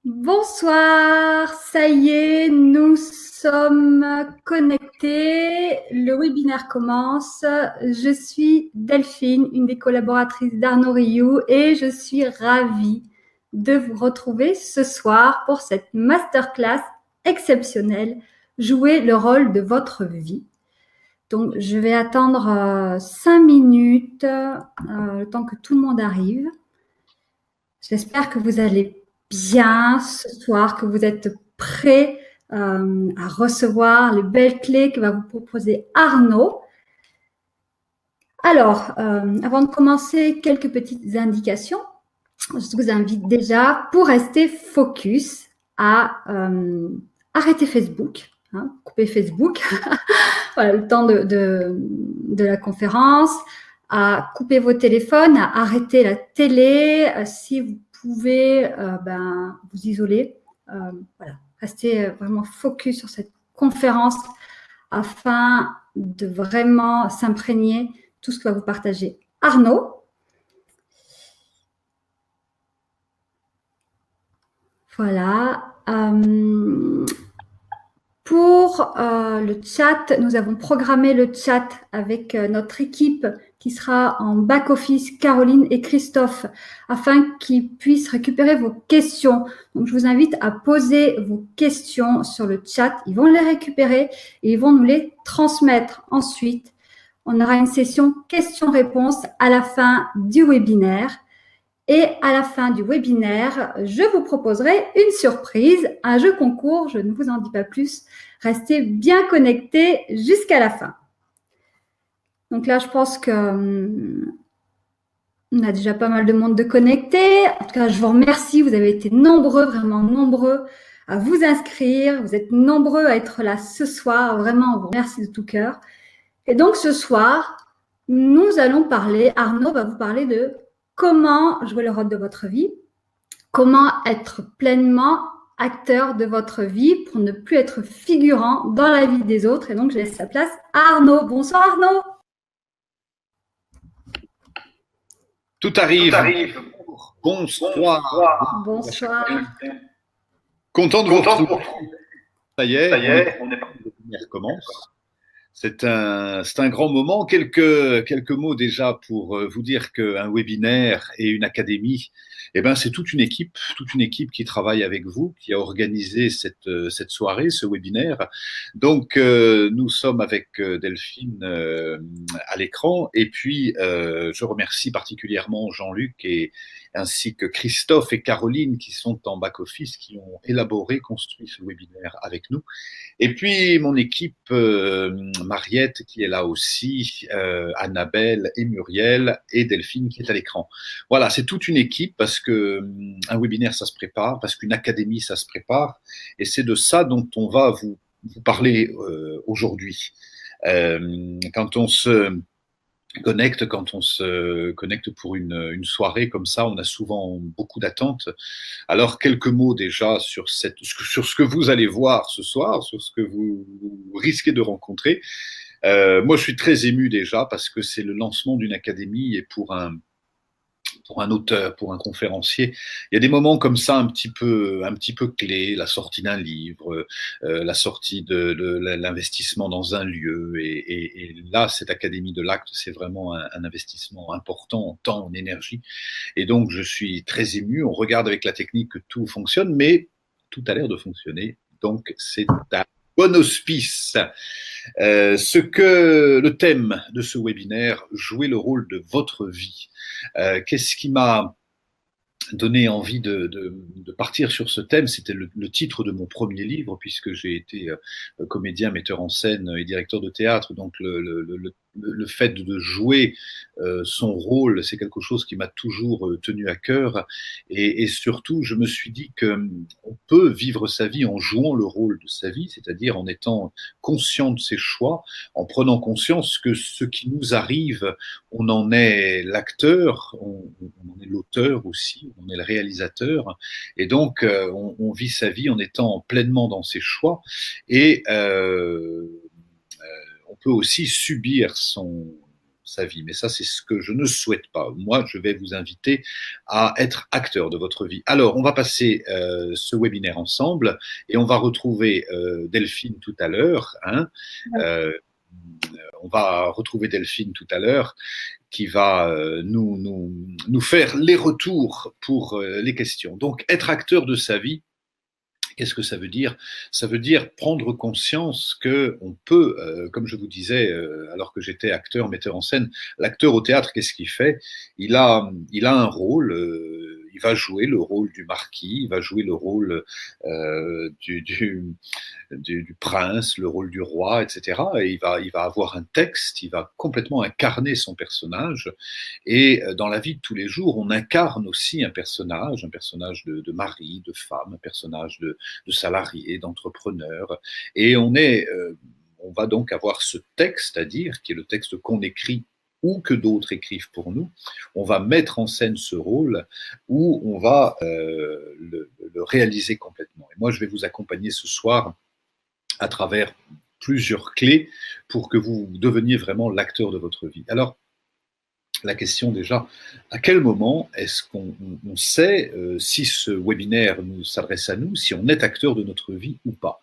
Bonsoir, ça y est, nous sommes connectés. Le webinaire commence. Je suis Delphine, une des collaboratrices d'Arnaud Rioux, et je suis ravie de vous retrouver ce soir pour cette masterclass exceptionnelle, jouer le rôle de votre vie. Donc, je vais attendre 5 minutes, le temps que tout le monde arrive. J'espère que vous allez bien ce soir, que vous êtes prêts à recevoir les belles clés que va vous proposer Arnaud. Alors, avant de commencer, quelques petites indications. Je vous invite déjà, pour rester focus, à arrêter Facebook, couper Facebook, voilà, le temps de la conférence, à couper vos téléphones, à arrêter la télé, si vous pouvez vous isoler. Voilà, restez vraiment focus sur cette conférence afin de vraiment s'imprégner de tout ce que va vous partager Arnaud. Voilà. Pour le chat, nous avons programmé le chat avec notre équipe qui sera en back-office, Caroline et Christophe, afin qu'ils puissent récupérer vos questions. Donc, je vous invite à poser vos questions sur le chat. Ils vont les récupérer et ils vont nous les transmettre. Ensuite, on aura une session questions-réponses à la fin du webinaire. Et à la fin du webinaire, je vous proposerai une surprise, un jeu concours. Je ne vous en dis pas plus. Restez bien connectés jusqu'à la fin. Donc là, je pense qu'on a déjà pas mal de monde de connectés. En tout cas, je vous remercie. Vous avez été nombreux, vraiment nombreux à vous inscrire. Vous êtes nombreux à être là ce soir. Vraiment, on vous remercie de tout cœur. Et donc, ce soir, nous allons parler, Arnaud va vous parler de comment jouer le rôle de votre vie, comment être pleinement acteur de votre vie pour ne plus être figurant dans la vie des autres. Et donc, je laisse la place à Arnaud. Bonsoir Arnaud. Tout arrive. Bonsoir. Bonsoir. Content de vous retrouver. Ça y est, on est parti. Le webinaire commence. C'est un grand moment. Quelques mots déjà pour vous dire qu'un webinaire et une académie, c'est toute une équipe qui travaille avec vous, qui a organisé cette soirée, ce webinaire. Donc, nous sommes avec Delphine à l'écran, et puis je remercie particulièrement Jean-Luc ainsi que Christophe et Caroline qui sont en back-office, qui ont élaboré, construit ce webinaire avec nous. Et puis mon équipe, Mariette qui est là aussi, Annabelle et Muriel et Delphine qui est à l'écran. Voilà, c'est toute une équipe parce que un webinaire ça se prépare, parce qu'une académie ça se prépare, et c'est de ça dont on va vous parler aujourd'hui. Quand on se connecte pour une soirée comme ça, on a souvent beaucoup d'attentes. Alors, quelques mots déjà sur ce que vous allez voir ce soir, sur ce que vous risquez de rencontrer. Moi, je suis très ému déjà parce que c'est le lancement d'une académie, et pour un auteur, pour un conférencier, il y a des moments comme ça un petit peu clés, la sortie d'un livre, la sortie de l'investissement dans un lieu, et là, cette Académie de l'Acte, c'est vraiment un investissement important en temps, en énergie, et donc je suis très ému. On regarde avec la technique que tout fonctionne, mais tout a l'air de fonctionner, donc c'est un bon auspice. Le thème de ce webinaire, jouer le rôle de votre vie. Qu'est-ce qui m'a donné envie de partir sur ce thème? C'était le titre de mon premier livre, puisque j'ai été comédien, metteur en scène et directeur de théâtre. Donc le fait de jouer son rôle, c'est quelque chose qui m'a toujours tenu à cœur. Et surtout, je me suis dit qu'on peut vivre sa vie en jouant le rôle de sa vie, c'est-à-dire en étant conscient de ses choix, en prenant conscience que ce qui nous arrive, on en est l'acteur, on en est l'auteur aussi, on est le réalisateur, et donc on vit sa vie en étant pleinement dans ses choix, et on peut aussi subir sa vie. Mais ça, c'est ce que je ne souhaite pas. Moi, je vais vous inviter à être acteur de votre vie. Alors, on va passer ce webinaire ensemble et on va retrouver Delphine tout à l'heure. On va retrouver Delphine tout à l'heure qui va nous faire les retours pour les questions. Donc, être acteur de sa vie, qu'est-ce que ça veut dire? Ça veut dire prendre conscience qu'on peut, comme je vous disais, alors que j'étais acteur, metteur en scène, l'acteur au théâtre, qu'est-ce qu'il fait? Il a un rôle, il va jouer le rôle du marquis, il va jouer le rôle du prince, le rôle du roi, etc. Et il va avoir un texte, il va complètement incarner son personnage. Et dans la vie de tous les jours, on incarne aussi un personnage de mari, de femme, un personnage de salarié, d'entrepreneur. Et on va donc avoir ce texte à dire, qui est le texte qu'on écrit ou que d'autres écrivent pour nous. On va mettre en scène ce rôle ou on va le réaliser complètement. Et moi, je vais vous accompagner ce soir à travers plusieurs clés pour que vous deveniez vraiment l'acteur de votre vie. Alors, la question déjà, à quel moment est-ce qu'on sait si ce webinaire nous s'adresse à nous, si on est acteur de notre vie ou pas?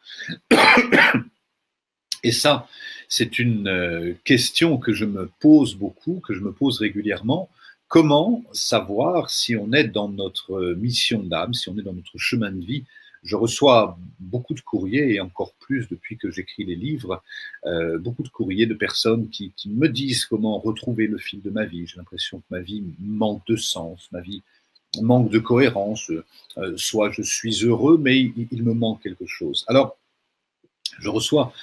Et ça, c'est une question que je me pose beaucoup, que je me pose régulièrement. Comment savoir si on est dans notre mission d'âme, si on est dans notre chemin de vie? Je reçois beaucoup de courriers, et encore plus depuis que j'écris les livres, beaucoup de courriers de personnes qui me disent comment retrouver le fil de ma vie. J'ai l'impression que ma vie manque de sens, ma vie manque de cohérence, soit je suis heureux, mais il me manque quelque chose. Alors, je reçois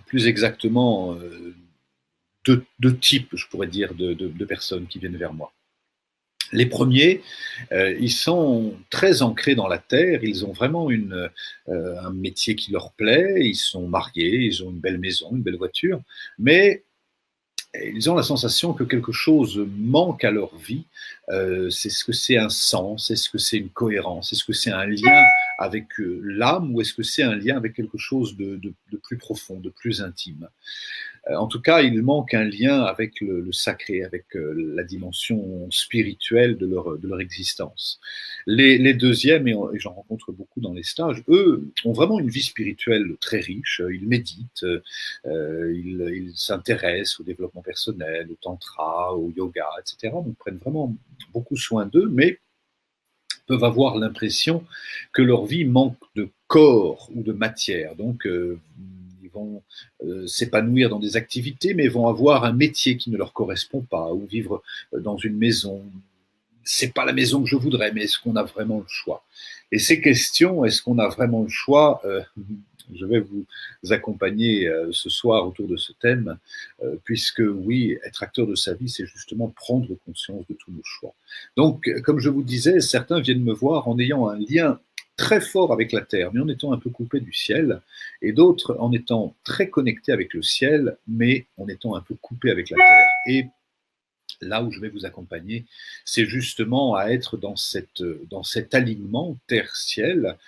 plus exactement deux types, je pourrais dire, de personnes qui viennent vers moi. Les premiers, ils sont très ancrés dans la terre, ils ont vraiment un métier qui leur plaît, ils sont mariés, ils ont une belle maison, une belle voiture, mais ils ont la sensation que quelque chose manque à leur vie. Est-ce que c'est un sens? Est-ce que c'est une cohérence? Est-ce que c'est un lien avec l'âme ou est-ce que c'est un lien avec quelque chose de plus profond, de plus intime? En tout cas, il manque un lien avec le sacré, avec la dimension spirituelle de leur existence. Les deuxièmes, et j'en rencontre beaucoup dans les stages, eux ont vraiment une vie spirituelle très riche. Ils méditent, ils s'intéressent au développement personnel, au tantra, au yoga, etc. Donc, ils prennent vraiment beaucoup soin d'eux, mais peuvent avoir l'impression que leur vie manque de corps ou de matière. Donc, ils vont s'épanouir dans des activités, mais vont avoir un métier qui ne leur correspond pas, ou vivre dans une maison. C'est pas la maison que je voudrais, mais est-ce qu'on a vraiment le choix? Et ces questions, est-ce qu'on a vraiment le choix? Je vais vous accompagner ce soir autour de ce thème, puisque oui, être acteur de sa vie, c'est justement prendre conscience de tous nos choix. Donc, comme je vous disais, certains viennent me voir en ayant un lien très fort avec la terre, mais en étant un peu coupé du ciel, et d'autres en étant très connectés avec le ciel, mais en étant un peu coupés avec la terre. Et là où je vais vous accompagner, c'est justement à être dans cet alignement terre-ciel,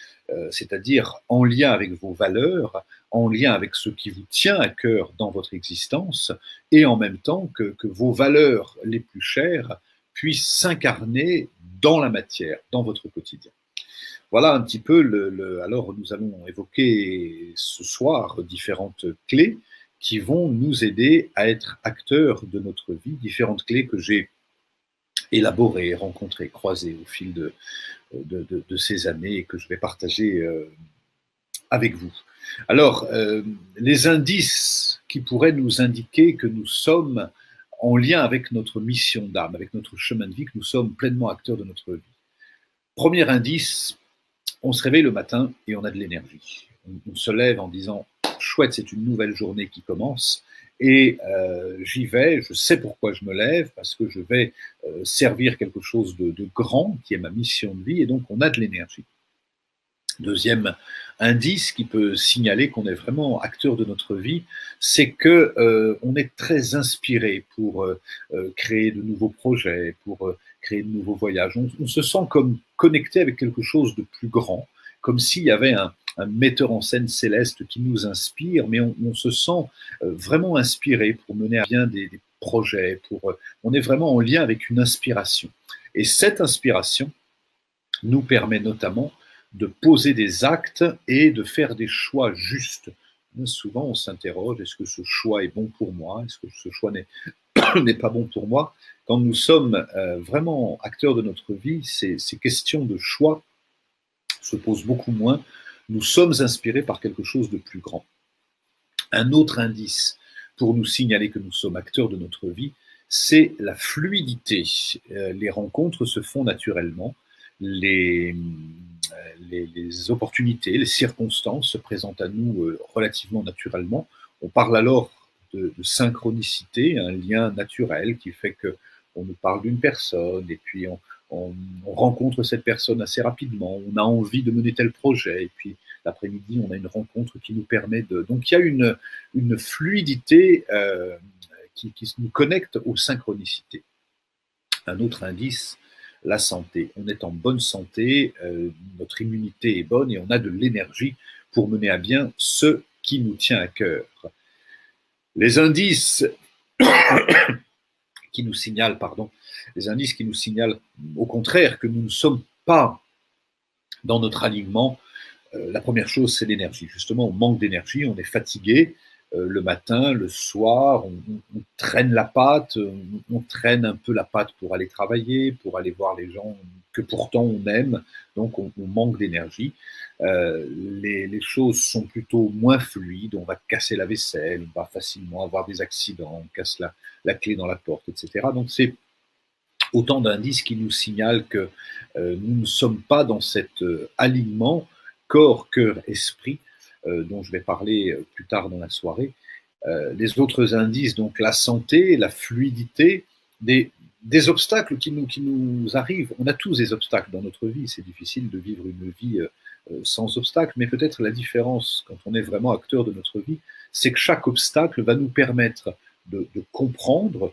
c'est-à-dire en lien avec vos valeurs, en lien avec ce qui vous tient à cœur dans votre existence, et en même temps que vos valeurs les plus chères puissent s'incarner dans la matière, dans votre quotidien. Voilà un petit peu alors nous allons évoquer ce soir différentes clés qui vont nous aider à être acteurs de notre vie, différentes clés que j'ai élaborées, rencontrées, croisées au fil de ces années et que je vais partager avec vous. Alors, les indices qui pourraient nous indiquer que nous sommes en lien avec notre mission d'âme, avec notre chemin de vie, que nous sommes pleinement acteurs de notre vie. Premier indice, on se réveille le matin et on a de l'énergie. On se lève en disant « chouette, c'est une nouvelle journée qui commence » et j'y vais, je sais pourquoi je me lève, parce que je vais servir quelque chose de grand, qui est ma mission de vie, et donc on a de l'énergie. Deuxième indice qui peut signaler qu'on est vraiment acteur de notre vie, c'est que on est très inspiré pour créer de nouveaux projets, pour créer de nouveaux voyages. On se sent comme connecté avec quelque chose de plus grand, comme s'il y avait un metteur en scène céleste qui nous inspire, mais on se sent vraiment inspiré pour mener à bien des projet, on est vraiment en lien avec une inspiration. Et cette inspiration nous permet notamment de poser des actes et de faire des choix justes. Souvent, on s'interroge, est-ce que ce choix est bon pour moi? Est-ce que ce choix n'est pas bon pour moi? Quand nous sommes vraiment acteurs de notre vie, ces questions de choix se posent beaucoup moins. Nous sommes inspirés par quelque chose de plus grand. Un autre indice pour nous signaler que nous sommes acteurs de notre vie, c'est la fluidité. Les rencontres se font naturellement, les opportunités, les circonstances se présentent à nous relativement naturellement. On parle alors de synchronicité, un lien naturel qui fait qu'on nous parle d'une personne et puis on rencontre cette personne assez rapidement, on a envie de mener tel projet et puis l'après-midi on a une rencontre qui nous permet de... Donc il y a une fluidité qui nous connecte aux synchronicités. Un autre indice, la santé. On est en bonne santé, notre immunité est bonne et on a de l'énergie pour mener à bien ce qui nous tient à cœur. Les indices qui nous signalent, au contraire que nous ne sommes pas dans notre alignement, la première chose c'est l'énergie. Justement, on manque d'énergie, on est fatigué, le matin, le soir, on traîne la patte, on traîne un peu la patte pour aller travailler, pour aller voir les gens que pourtant on aime, donc on manque d'énergie. Les choses sont plutôt moins fluides, on va casser la vaisselle, on va facilement avoir des accidents, on casse la clé dans la porte, etc. Donc c'est autant d'indices qui nous signalent que nous ne sommes pas dans cet alignement corps, cœur, esprit, dont je vais parler plus tard dans la soirée. Les autres indices, donc la santé, la fluidité, des obstacles qui nous arrivent. On a tous des obstacles dans notre vie, c'est difficile de vivre une vie sans obstacles, mais peut-être la différence quand on est vraiment acteur de notre vie, c'est que chaque obstacle va nous permettre de comprendre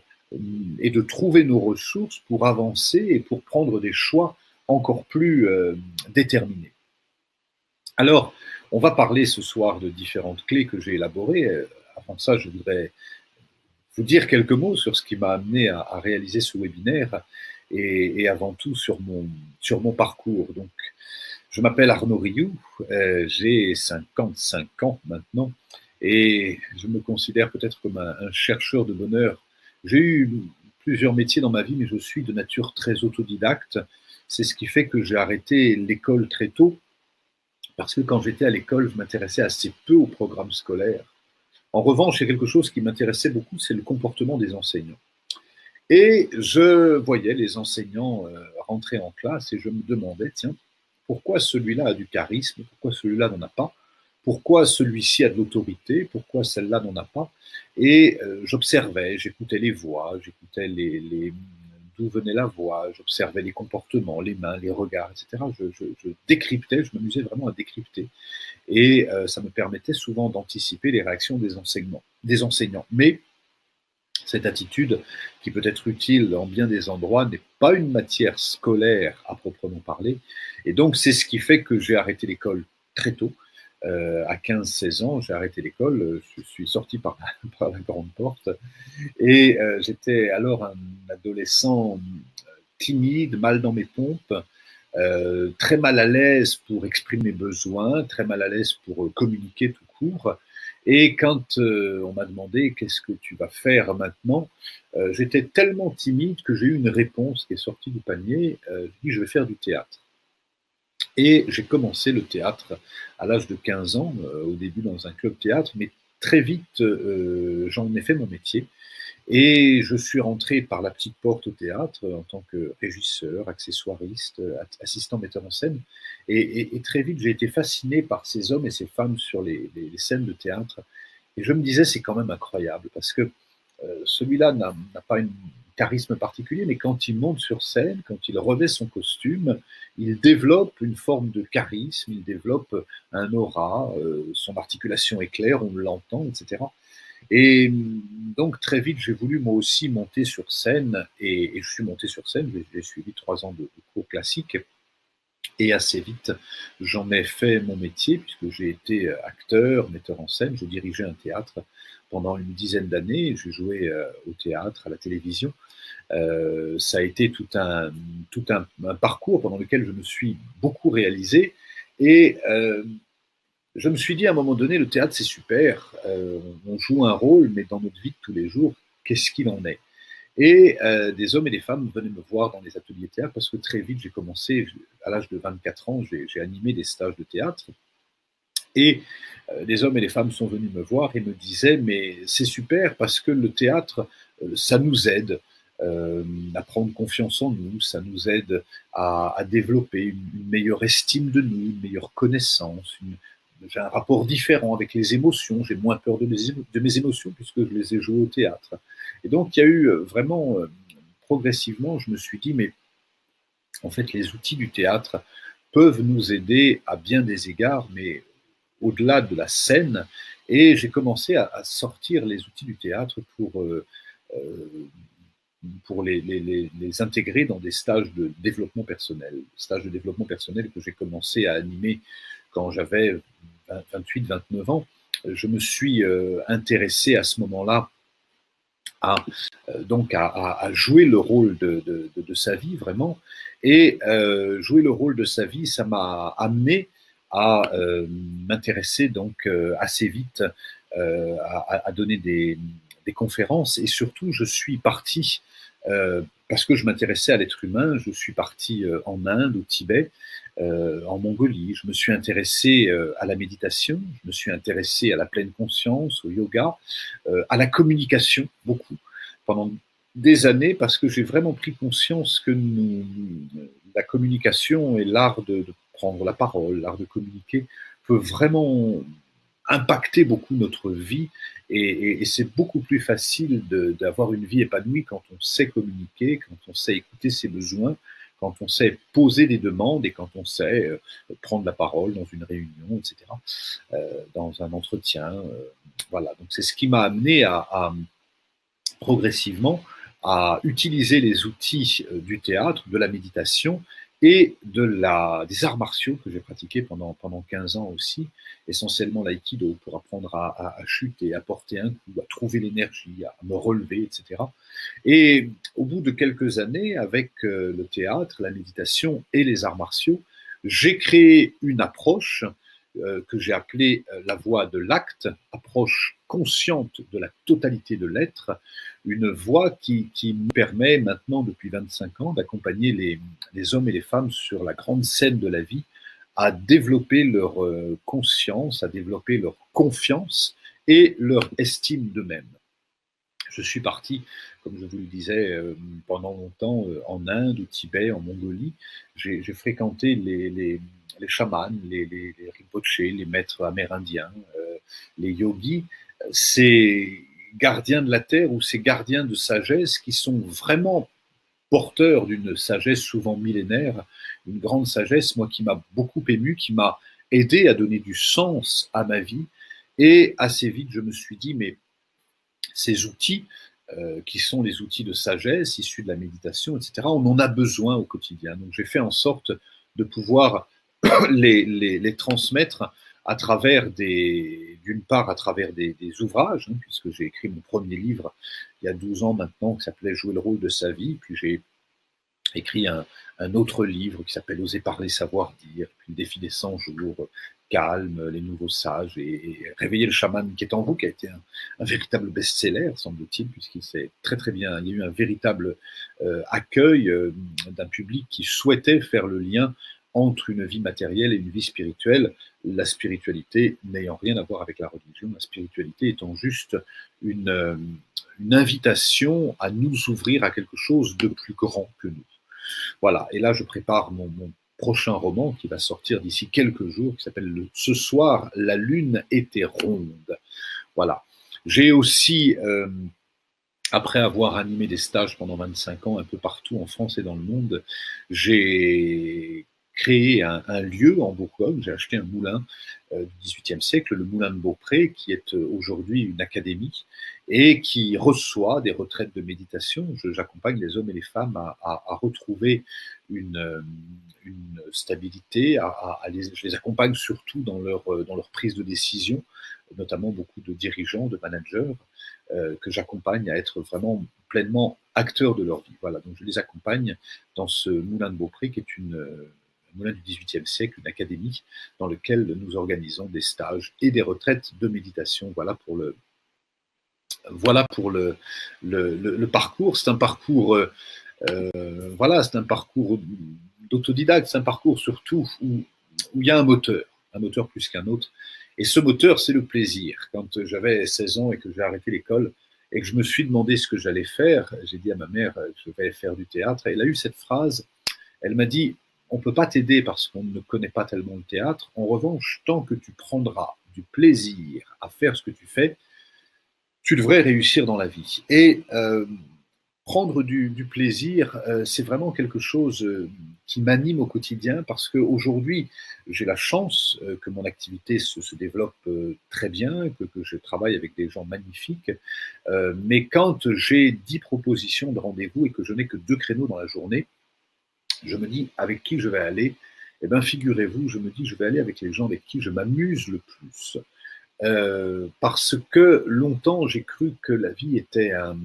et de trouver nos ressources pour avancer et pour prendre des choix encore plus déterminés. Alors, on va parler ce soir de différentes clés que j'ai élaborées. Avant ça, je voudrais vous dire quelques mots sur ce qui m'a amené à réaliser ce webinaire et avant tout sur mon parcours. Donc, je m'appelle Arnaud Rioux, j'ai 55 ans maintenant et je me considère peut-être comme un chercheur de bonheur. J'ai eu plusieurs métiers dans ma vie, mais je suis de nature très autodidacte. C'est ce qui fait que j'ai arrêté l'école très tôt. Parce que quand j'étais à l'école, je m'intéressais assez peu au programme scolaire. En revanche, il y a quelque chose qui m'intéressait beaucoup, c'est le comportement des enseignants. Et je voyais les enseignants rentrer en classe et je me demandais, tiens, pourquoi celui-là a du charisme, pourquoi celui-là n'en a pas, pourquoi celui-ci a de l'autorité, pourquoi celle-là n'en a pas. Et j'observais, j'écoutais les voix, j'écoutais d'où venait la voix, j'observais les comportements, les mains, les regards, etc. Je décryptais, je m'amusais vraiment à décrypter. Et ça me permettait souvent d'anticiper les réactions des enseignants. Mais cette attitude, qui peut être utile dans bien des endroits, n'est pas une matière scolaire à proprement parler. Et donc, c'est ce qui fait que j'ai arrêté l'école très tôt. À 15-16 ans, j'ai arrêté l'école, je suis sorti par la grande porte et j'étais alors un adolescent timide, mal dans mes pompes, très mal à l'aise pour exprimer mes besoins, très mal à l'aise pour communiquer tout court. Et quand on m'a demandé « qu'est-ce que tu vas faire maintenant ?» j'étais tellement timide que j'ai eu une réponse qui est sortie du panier, j'ai dit « je vais faire du théâtre ». Et j'ai commencé le théâtre à l'âge de 15 ans, au début dans un club théâtre, mais très vite j'en ai fait mon métier. Et je suis rentré par la petite porte au théâtre en tant que régisseur, accessoiriste, assistant metteur en scène. Et très vite, j'ai été fasciné par ces hommes et ces femmes sur les scènes de théâtre. Et je me disais, c'est quand même incroyable, parce que celui-là n'a pas un charisme particulier, mais quand il monte sur scène, quand il revêt son costume, il développe une forme de charisme, il développe un aura, son articulation est claire, on l'entend, etc. Et donc très vite, j'ai voulu moi aussi monter sur scène, et je suis monté sur scène, j'ai suivi 3 ans de cours classiques, et assez vite, j'en ai fait mon métier, puisque j'ai été acteur, metteur en scène, je dirigeais un théâtre pendant une dizaine d'années. J'ai joué au théâtre, à la télévision. Ça a été tout un parcours pendant lequel je me suis beaucoup réalisé. Et je me suis dit à un moment donné, le théâtre c'est super, on joue un rôle, mais dans notre vie de tous les jours, qu'est-ce qu'il en est? Et des hommes et des femmes venaient me voir dans les ateliers théâtre parce que très vite j'ai commencé, à l'âge de 24 ans, j'ai animé des stages de théâtre. Et les hommes et les femmes sont venus me voir et me disaient mais c'est super parce que le théâtre, ça nous aide à prendre confiance en nous, ça nous aide à développer une meilleure estime de nous, une meilleure connaissance, j'ai un rapport différent avec les émotions, j'ai moins peur de mes émotions puisque je les ai jouées au théâtre. Et donc il y a eu vraiment, progressivement, je me suis dit mais en fait les outils du théâtre peuvent nous aider à bien des égards, mais au-delà de la scène, et j'ai commencé à sortir les outils du théâtre pour les intégrer dans des stages de développement personnel. Stages de développement personnel que j'ai commencé à animer quand j'avais 28-29 ans. Je me suis intéressé à ce moment-là donc à jouer le rôle de sa vie vraiment. Et jouer le rôle de sa vie, ça m'a amené à m'intéresser donc assez vite à donner des conférences. Et surtout, je suis parti, parce que je m'intéressais à l'être humain, je suis parti en Inde, au Tibet, en Mongolie. Je me suis intéressé à la méditation, je me suis intéressé à la pleine conscience, au yoga, à la communication, beaucoup, pendant des années, parce que j'ai vraiment pris conscience que la communication et l'art de prendre la parole, l'art de communiquer, peut vraiment impacter beaucoup notre vie, et c'est beaucoup plus facile d'avoir une vie épanouie quand on sait communiquer, quand on sait écouter ses besoins, quand on sait poser des demandes et quand on sait prendre la parole dans une réunion, etc., dans un entretien. Voilà, donc c'est ce qui m'a amené à progressivement à utiliser les outils du théâtre, de la méditation et des arts martiaux que j'ai pratiqués pendant 15 ans aussi, essentiellement l'aïkido pour apprendre à chuter, à porter un coup, à trouver l'énergie, à me relever, etc. Et au bout de quelques années, avec le théâtre, la méditation et les arts martiaux, j'ai créé une approche que j'ai appelée la voie de l'acte, approche consciente de la totalité de l'être, une voie qui me permet maintenant, depuis 25 ans, d'accompagner les hommes et les femmes sur la grande scène de la vie, à développer leur conscience, à développer leur confiance et leur estime d'eux-mêmes. Je suis parti, comme je vous le disais, pendant longtemps en Inde, au Tibet, en Mongolie. J'ai fréquenté les chamans, les rinpochés, les maîtres amérindiens, les yogis, ces gardiens de la terre ou ces gardiens de sagesse qui sont vraiment porteurs d'une sagesse souvent millénaire, une grande sagesse, moi, qui m'a beaucoup ému, qui m'a aidé à donner du sens à ma vie. Et assez vite, je me suis dit, mais ces outils, qui sont les outils de sagesse issus de la méditation, etc., on en a besoin au quotidien. Donc j'ai fait en sorte de pouvoir les transmettre à travers d'une part à travers des ouvrages, hein, puisque j'ai écrit mon premier livre il y a 12 ans maintenant, qui s'appelait Jouer le rôle de sa vie, puis j'ai écrit un autre livre qui s'appelle Oser parler, savoir dire, puis le défi des 100 jours, Calme, les nouveaux sages et Réveiller le chaman qui est en vous, qui a été un véritable best-seller, semble-t-il, puisqu'il s'est très très bien, il y a eu un véritable accueil d'un public qui souhaitait faire le lien entre une vie matérielle et une vie spirituelle, la spiritualité n'ayant rien à voir avec la religion, la spiritualité étant juste une invitation à nous ouvrir à quelque chose de plus grand que nous. Voilà, et là je prépare mon prochain roman qui va sortir d'ici quelques jours, qui s'appelle Ce soir, la lune était ronde. Voilà. J'ai aussi, après avoir animé des stages pendant 25 ans un peu partout en France et dans le monde, j'ai créé un lieu en Bourgogne, j'ai acheté un moulin du XVIIIe siècle, le moulin de Beaupré, qui est aujourd'hui une académie et qui reçoit des retraites de méditation. J'accompagne les hommes et les femmes à retrouver une stabilité, je les accompagne surtout dans leur prise de décision, notamment beaucoup de dirigeants, de managers, que j'accompagne à être vraiment pleinement acteurs de leur vie. Voilà, donc je les accompagne dans ce Moulin de Beaupré, qui est un moulin du XVIIIe siècle, une académie dans lequel nous organisons des stages et des retraites de méditation. Voilà pour le parcours. C'est un parcours, voilà, c'est un parcours d'autodidacte, c'est un parcours surtout où il y a un moteur plus qu'un autre. Et ce moteur, c'est le plaisir. Quand j'avais 16 ans et que j'ai arrêté l'école et que je me suis demandé ce que j'allais faire, j'ai dit à ma mère, je vais faire du théâtre. Et elle a eu cette phrase, elle m'a dit, on ne peut pas t'aider parce qu'on ne connaît pas tellement le théâtre. En revanche, tant que tu prendras du plaisir à faire ce que tu fais, tu devrais réussir dans la vie. Et prendre du plaisir, c'est vraiment quelque chose qui m'anime au quotidien parce qu'aujourd'hui, j'ai la chance que mon activité se développe très bien, que je travaille avec des gens magnifiques. Mais quand j'ai 10 propositions de rendez-vous et que je n'ai que 2 créneaux dans la journée, je me dis avec qui je vais aller. Eh bien, figurez-vous, je me dis je vais aller avec les gens avec qui je m'amuse le plus. Parce que longtemps j'ai cru que la vie était un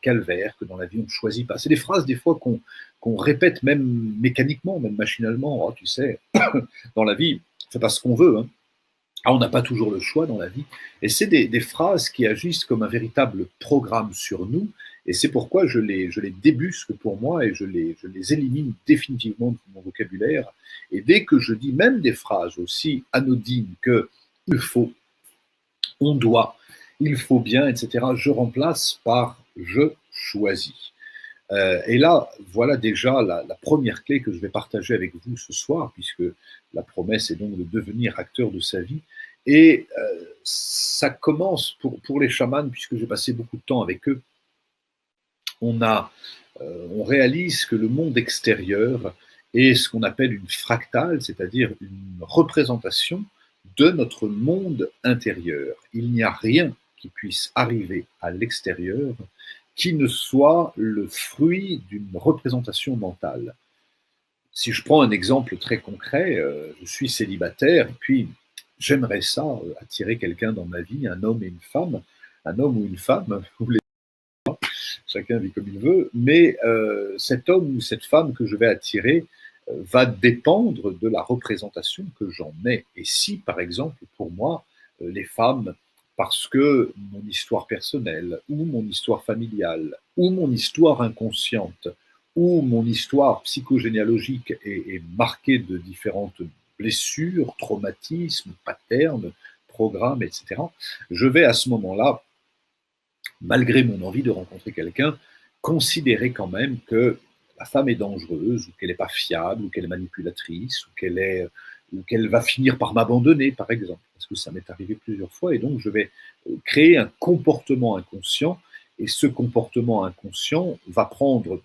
calvaire, que dans la vie on ne choisit pas. C'est des phrases des fois qu'on répète même mécaniquement, même machinalement. Oh, tu sais, dans la vie, c'est pas ce qu'on veut. Hein. Ah, on n'a pas toujours le choix dans la vie. Et c'est des phrases qui agissent comme un véritable programme sur nous. Et c'est pourquoi je les débusque pour moi et je les élimine définitivement de mon vocabulaire. Et dès que je dis même des phrases aussi anodines que il faut, on doit, il faut bien, etc., je remplace par je choisis. Et là, voilà déjà la première clé que je vais partager avec vous ce soir, puisque la promesse est donc de devenir acteur de sa vie. Et ça commence pour les chamans, puisque j'ai passé beaucoup de temps avec eux. On réalise que le monde extérieur est ce qu'on appelle une fractale, c'est-à-dire une représentation de notre monde intérieur. Il n'y a rien qui puisse arriver à l'extérieur qui ne soit le fruit d'une représentation mentale. Si je prends un exemple très concret, je suis célibataire et puis j'aimerais ça, attirer quelqu'un dans ma vie, un homme et une femme, un homme ou une femme, chacun vit comme il veut, mais cet homme ou cette femme que je vais attirer va dépendre de la représentation que j'en ai. Et si, par exemple, pour moi, les femmes, parce que mon histoire personnelle, ou mon histoire familiale, ou mon histoire inconsciente, ou mon histoire psychogénéalogique est marquée de différentes blessures, traumatismes, patterns, programmes, etc., je vais à ce moment-là, malgré mon envie de rencontrer quelqu'un, considérer quand même que la femme est dangereuse, ou qu'elle n'est pas fiable, ou qu'elle est manipulatrice, ou qu'elle va finir par m'abandonner, par exemple, parce que ça m'est arrivé plusieurs fois, et donc je vais créer un comportement inconscient, et ce comportement inconscient va prendre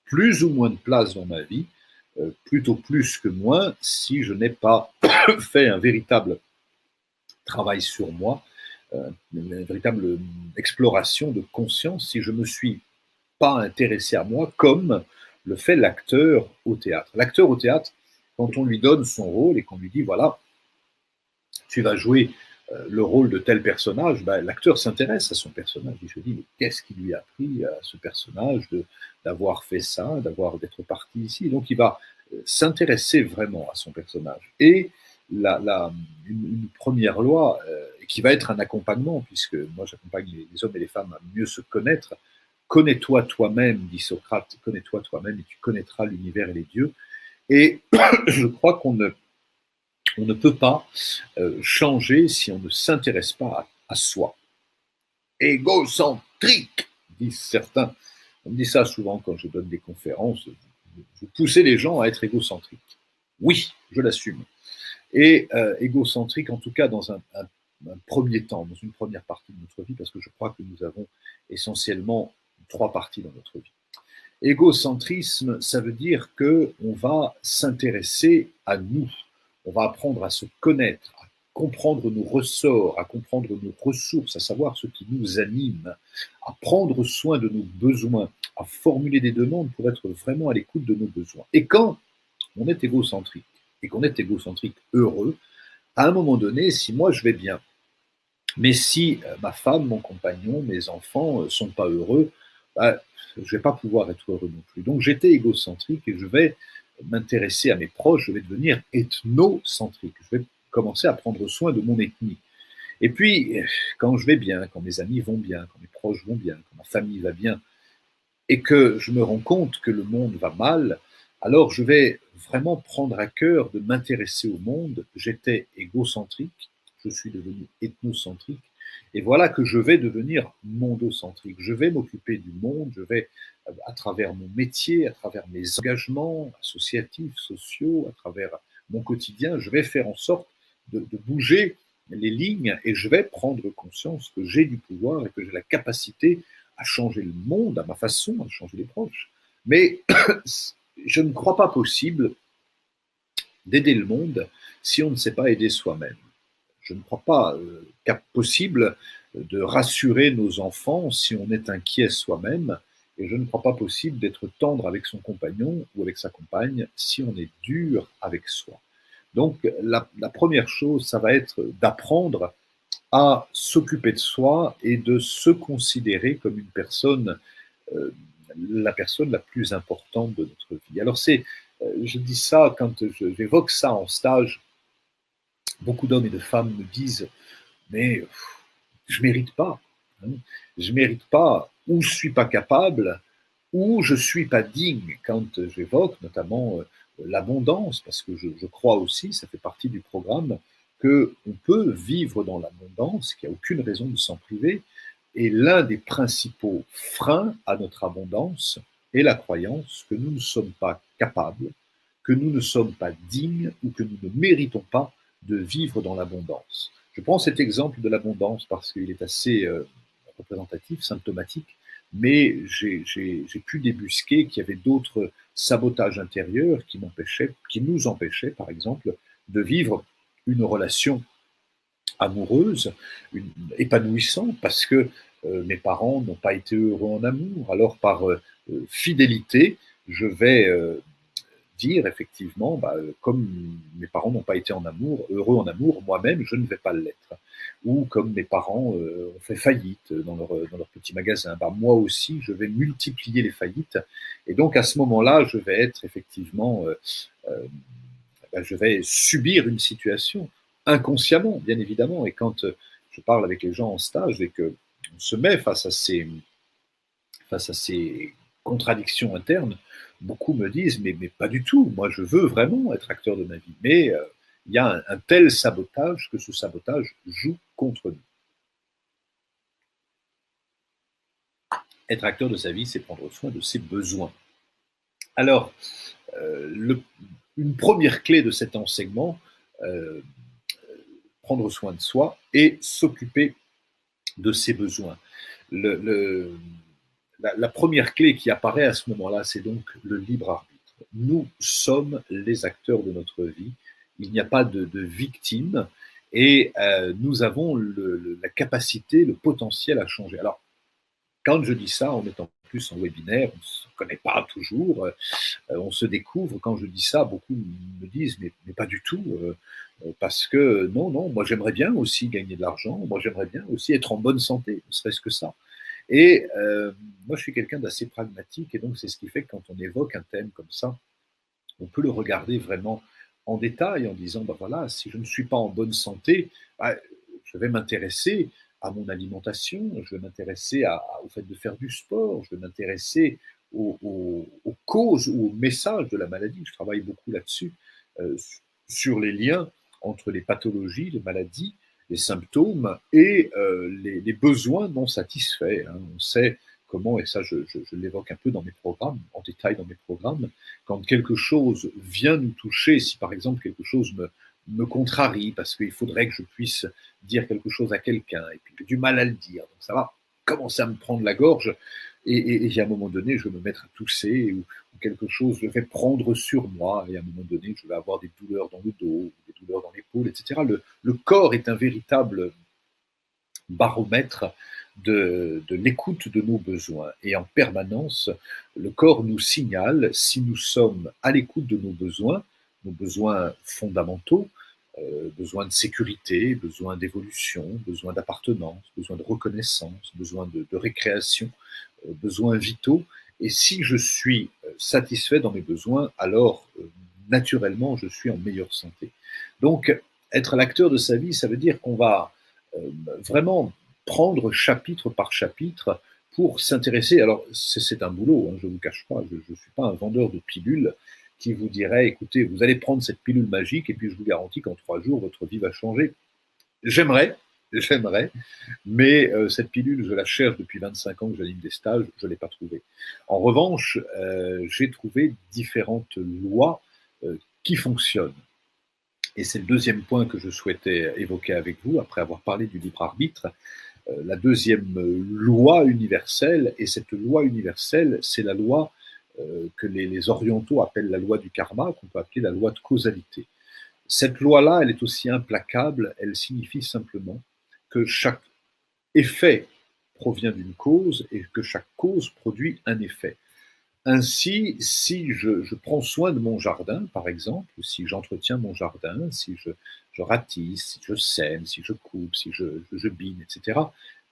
plus ou moins de place dans ma vie, plutôt plus que moins, si je n'ai pas fait un véritable travail sur moi, une véritable exploration de conscience, si je ne me suis pas intéressé à moi, comme le fait l'acteur au théâtre. L'acteur au théâtre, quand on lui donne son rôle et qu'on lui dit, voilà, tu vas jouer le rôle de tel personnage, ben, l'acteur s'intéresse à son personnage. Il se dit, mais qu'est-ce qui lui a pris à ce personnage d'avoir fait ça, d'être parti ici. Et donc il va s'intéresser vraiment à son personnage. Et une première loi qui va être un accompagnement, puisque moi j'accompagne les hommes et les femmes à mieux se connaître. Connais-toi toi-même, dit Socrate, connais-toi toi-même et tu connaîtras l'univers et les dieux. Et je crois qu'on ne peut pas changer si on ne s'intéresse pas à soi. Égocentrique, disent certains. On me dit ça souvent quand je donne des conférences. Vous poussez les gens à être égocentriques. Oui, je l'assume. Et égocentrique, en tout cas dans un premier temps, dans une première partie de notre vie, parce que je crois que nous avons essentiellement 3 parties dans notre vie. Égocentrisme, ça veut dire qu'on va s'intéresser à nous, on va apprendre à se connaître, à comprendre nos ressorts, à comprendre nos ressources, à savoir ce qui nous anime, à prendre soin de nos besoins, à formuler des demandes pour être vraiment à l'écoute de nos besoins. Et quand on est égocentrique, et qu'on est égocentrique heureux, à un moment donné, si moi je vais bien, Mais si ma femme, mon compagnon, mes enfants ne sont pas heureux, bah, je ne vais pas pouvoir être heureux non plus. Donc j'étais égocentrique et je vais m'intéresser à mes proches, je vais devenir ethnocentrique. Je vais commencer à prendre soin de mon ethnie. Et puis, quand je vais bien, quand mes amis vont bien, quand mes proches vont bien, quand ma famille va bien, et que je me rends compte que le monde va mal, alors je vais vraiment prendre à cœur de m'intéresser au monde. J'étais égocentrique, je suis devenu ethnocentrique, et voilà que je vais devenir mondocentrique. Je vais m'occuper du monde, je vais, à travers mon métier, à travers mes engagements associatifs, sociaux, à travers mon quotidien, je vais faire en sorte de bouger les lignes et je vais prendre conscience que j'ai du pouvoir et que j'ai la capacité à changer le monde, à ma façon, à changer les proches. Mais je ne crois pas possible d'aider le monde si on ne sait pas aider soi-même. Je ne crois pas possible de rassurer nos enfants si on est inquiet soi-même. Et je ne crois pas possible d'être tendre avec son compagnon ou avec sa compagne si on est dur avec soi. Donc la première chose, ça va être d'apprendre à s'occuper de soi et de se considérer comme une personne, euh, la personne la plus importante de notre vie. Alors je dis ça quand j'évoque ça en stage, beaucoup d'hommes et de femmes me disent, mais je mérite pas, hein. Je mérite pas, ou je suis pas capable, ou je suis pas digne. Quand j'évoque notamment l'abondance, parce que je crois aussi, ça fait partie du programme, que on peut vivre dans l'abondance, qu'il n'y a aucune raison de s'en priver. Et l'un des principaux freins à notre abondance est la croyance que nous ne sommes pas capables, que nous ne sommes pas dignes ou que nous ne méritons pas de vivre dans l'abondance. Je prends cet exemple de l'abondance parce qu'il est assez représentatif, symptomatique, mais j'ai pu débusquer qu'il y avait d'autres sabotages intérieurs qui nous empêchaient, par exemple, de vivre une relation amoureuse, épanouissante, parce que mes parents n'ont pas été heureux en amour. Alors par fidélité, je vais dire effectivement, comme mes parents n'ont pas été heureux en amour, moi-même, je ne vais pas l'être. Ou comme mes parents ont fait faillite dans leur petit magasin, moi aussi, je vais multiplier les faillites. Et donc, à ce moment-là, je vais être effectivement, je vais subir une situation inconsciemment, bien évidemment. Et quand je parle avec les gens en stage et qu'on se met face à ces contradictions internes, beaucoup me disent mais pas du tout, moi je veux vraiment être acteur de ma vie, mais il y a un tel sabotage que ce sabotage joue contre nous. Être acteur de sa vie, c'est prendre soin de ses besoins. Alors, une première clé de cet enseignement, prendre soin de soi et s'occuper de ses besoins. La première clé qui apparaît à ce moment-là, c'est donc le libre arbitre. Nous sommes les acteurs de notre vie. Il n'y a pas de victime et nous avons la capacité, le potentiel à changer. Alors, quand je dis ça, on est en plus en webinaire, on ne se connaît pas toujours, on se découvre. Quand je dis ça, beaucoup me disent mais pas du tout, parce que non, moi j'aimerais bien aussi gagner de l'argent, moi j'aimerais bien aussi être en bonne santé, ne serait-ce que ça. Et moi, je suis quelqu'un d'assez pragmatique, et donc c'est ce qui fait que quand on évoque un thème comme ça, on peut le regarder vraiment en détail en disant, voilà, si je ne suis pas en bonne santé, je vais m'intéresser à mon alimentation, je vais m'intéresser au fait de faire du sport, je vais m'intéresser aux causes ou aux messages de la maladie. Je travaille beaucoup là-dessus, sur les liens entre les pathologies, les maladies, les symptômes et les besoins non satisfaits. Hein. On sait comment, et ça je l'évoque un peu dans mes programmes, en détail dans mes programmes, quand quelque chose vient nous toucher, si par exemple quelque chose me contrarie, parce qu'il faudrait que je puisse dire quelque chose à quelqu'un, et puis j'ai du mal à le dire, donc ça va commencer à me prendre la gorge, et à un moment donné, je vais me mettre à tousser, ou quelque chose, je vais prendre sur moi, et à un moment donné, je vais avoir des douleurs dans le dos, des douleurs dans l'épaule, etc. Le corps est un véritable baromètre de l'écoute de nos besoins. Et en permanence, le corps nous signale si nous sommes à l'écoute de nos besoins fondamentaux, besoin de sécurité, besoin d'évolution, besoin d'appartenance, besoin de reconnaissance, besoin de récréation, besoins vitaux. Et si je suis satisfait dans mes besoins, alors naturellement, je suis en meilleure santé. Donc, être l'acteur de sa vie, ça veut dire qu'on va vraiment prendre chapitre par chapitre pour s'intéresser. Alors, c'est un boulot, hein, je ne vous cache pas, je ne suis pas un vendeur de pilules qui vous dirait, écoutez, vous allez prendre cette pilule magique et puis je vous garantis qu'en 3 jours, votre vie va changer. J'aimerais, mais cette pilule, je la cherche depuis 25 ans que j'anime des stages, je ne l'ai pas trouvée. En revanche, j'ai trouvé différentes lois qui fonctionnent. Et c'est le deuxième point que je souhaitais évoquer avec vous, après avoir parlé du libre arbitre. La deuxième loi universelle, et cette loi universelle, c'est la loi que les orientaux appellent la loi du karma, qu'on peut appeler la loi de causalité. Cette loi-là, elle est aussi implacable, elle signifie simplement que chaque effet provient d'une cause et que chaque cause produit un effet. Ainsi, si je prends soin de mon jardin, par exemple, si j'entretiens mon jardin, si je ratisse, si je sème, si je coupe, si je bine, etc.,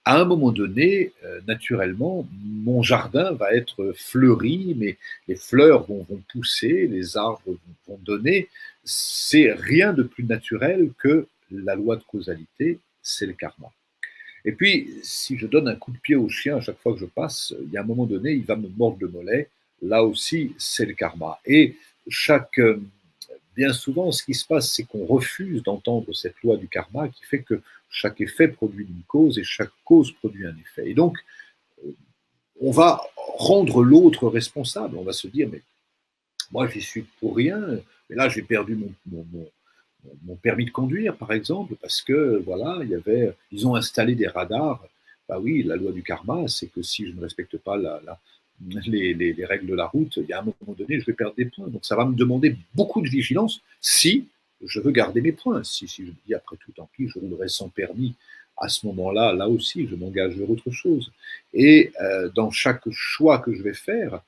à un moment donné, naturellement, mon jardin va être fleuri, mais les fleurs vont pousser, les arbres vont donner. C'est rien de plus naturel que la loi de causalité, c'est le karma. Et puis, si je donne un coup de pied au chien à chaque fois que je passe, il y a un moment donné, il va me mordre le mollet. Là aussi, c'est le karma. Et bien souvent, ce qui se passe, c'est qu'on refuse d'entendre cette loi du karma qui fait que chaque effet produit une cause et chaque cause produit un effet. Et donc, on va rendre l'autre responsable. On va se dire, mais moi, j'y suis pour rien. Mais là, j'ai perdu mon permis de conduire, par exemple, parce que voilà, ils ont installé des radars. Bah oui, la loi du karma, c'est que si je ne respecte pas les règles de la route, il y a un moment donné, je vais perdre des points. Donc ça va me demander beaucoup de vigilance si je veux garder mes points. Si je me dis après tout, tant pis, je roulerai sans permis. À ce moment-là, là aussi, je m'engage vers autre chose. Et dans chaque choix que je vais faire,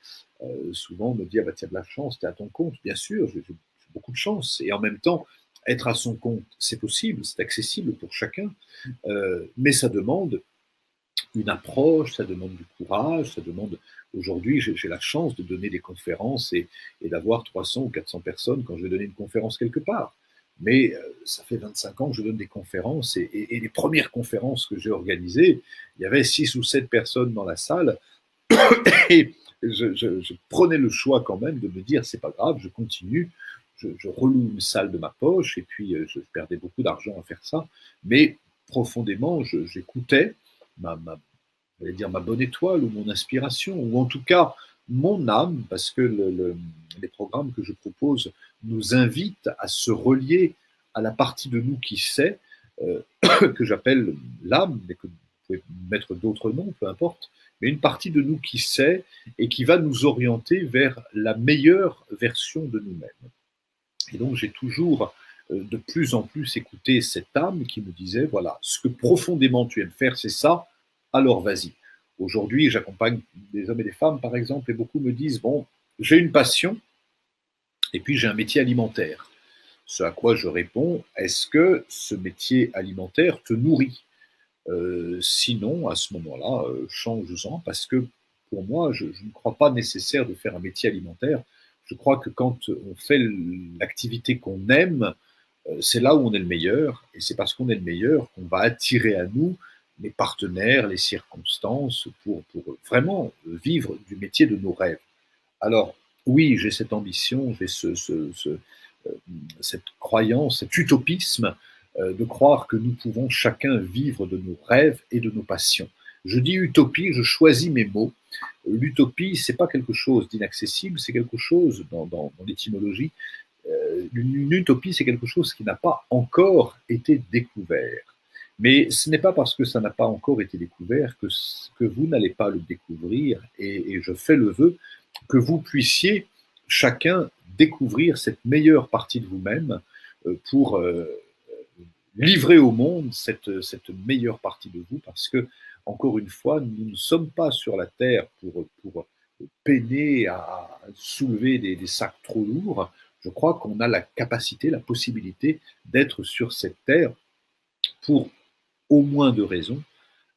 souvent on me dit, ah bah tiens, de la chance, t'es à ton compte. Bien sûr, j'ai beaucoup de chance. Et en même temps, être à son compte, c'est possible, c'est accessible pour chacun, mais ça demande une approche, ça demande du courage, ça demande. Aujourd'hui, j'ai la chance de donner des conférences et d'avoir 300 ou 400 personnes quand je vais donner une conférence quelque part. Mais ça fait 25 ans que je donne des conférences et les premières conférences que j'ai organisées, il y avait 6 ou 7 personnes dans la salle et je prenais le choix quand même de me dire c'est pas grave, je continue, je reloue une salle de ma poche et puis je perdais beaucoup d'argent à faire ça, mais profondément j'écoutais j'allais dire ma bonne étoile ou mon inspiration ou en tout cas mon âme parce que les programmes que je propose nous invitent à se relier à la partie de nous qui sait, que j'appelle l'âme, mais que vous pouvez mettre d'autres noms, peu importe, mais une partie de nous qui sait et qui va nous orienter vers la meilleure version de nous-mêmes. Et donc j'ai toujours de plus en plus écouté cette âme qui me disait, voilà, ce que profondément tu aimes faire, c'est ça, alors vas-y. Aujourd'hui, j'accompagne des hommes et des femmes, par exemple, et beaucoup me disent, bon, j'ai une passion et puis j'ai un métier alimentaire. Ce à quoi je réponds, est-ce que ce métier alimentaire te nourrit ? Sinon, à ce moment-là, change-en, parce que pour moi, je ne crois pas nécessaire de faire un métier alimentaire. Je crois que quand on fait l'activité qu'on aime, c'est là où on est le meilleur, et c'est parce qu'on est le meilleur qu'on va attirer à nous les partenaires, les circonstances, pour vraiment vivre du métier de nos rêves. Alors, oui, j'ai cette ambition, j'ai cette croyance, cet utopisme de croire que nous pouvons chacun vivre de nos rêves et de nos passions. Je dis utopie, je choisis mes mots. L'utopie, c'est pas quelque chose d'inaccessible, c'est quelque chose, dans l'étymologie, une utopie, c'est quelque chose qui n'a pas encore été découvert. Mais ce n'est pas parce que ça n'a pas encore été découvert que vous n'allez pas le découvrir, et je fais le vœu que vous puissiez chacun découvrir cette meilleure partie de vous-même pour livrer au monde cette meilleure partie de vous, parce que, encore une fois, nous ne sommes pas sur la Terre pour peiner à soulever des sacs trop lourds, Je crois qu'on a la capacité, la possibilité d'être sur cette terre pour au moins 2 raisons.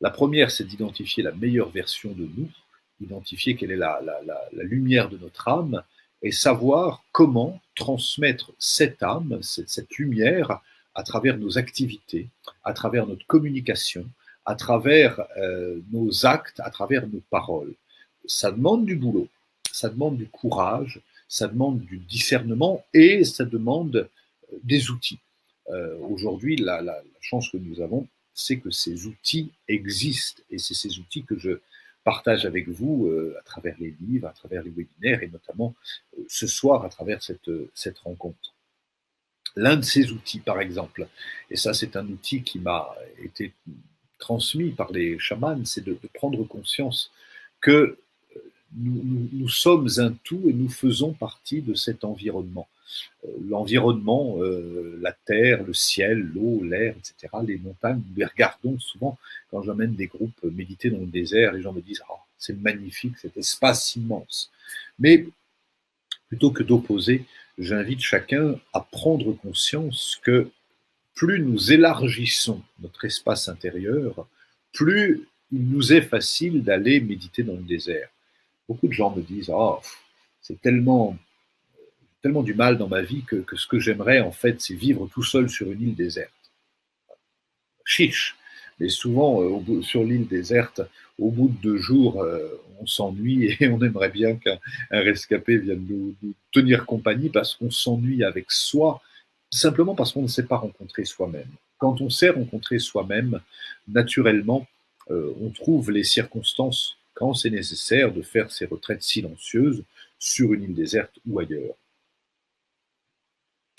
La première, c'est d'identifier la meilleure version de nous, identifier quelle est la lumière de notre âme et savoir comment transmettre cette âme, cette lumière, à travers nos activités, à travers notre communication, à travers nos actes, à travers nos paroles. Ça demande du boulot, ça demande du courage, ça demande du discernement et ça demande des outils. Aujourd'hui, la chance que nous avons, c'est que ces outils existent et c'est ces outils que je partage avec vous à travers les livres, à travers les webinaires et notamment ce soir à travers cette rencontre. L'un de ces outils, par exemple, et ça c'est un outil qui m'a été transmis par les chamans, c'est de prendre conscience que nous sommes un tout et nous faisons partie de cet environnement. L'environnement, la terre, le ciel, l'eau, l'air, etc., les montagnes, nous les regardons souvent. Quand j'emmène des groupes méditer dans le désert, les gens me disent « Oh, c'est magnifique, cet espace immense ». Mais plutôt que d'opposer, j'invite chacun à prendre conscience que plus nous élargissons notre espace intérieur, plus il nous est facile d'aller méditer dans le désert. Beaucoup de gens me disent « Oh, c'est tellement du mal dans ma vie que ce que j'aimerais, en fait, c'est vivre tout seul sur une île déserte. » Chiche. Mais souvent, sur l'île déserte, au bout de 2 jours, on s'ennuie et on aimerait bien qu'un rescapé vienne nous tenir compagnie parce qu'on s'ennuie avec soi, simplement parce qu'on ne sait pas rencontrer soi-même. Quand on sait rencontrer soi-même, naturellement, on trouve les circonstances, quand c'est nécessaire, de faire ces retraites silencieuses sur une île déserte ou ailleurs.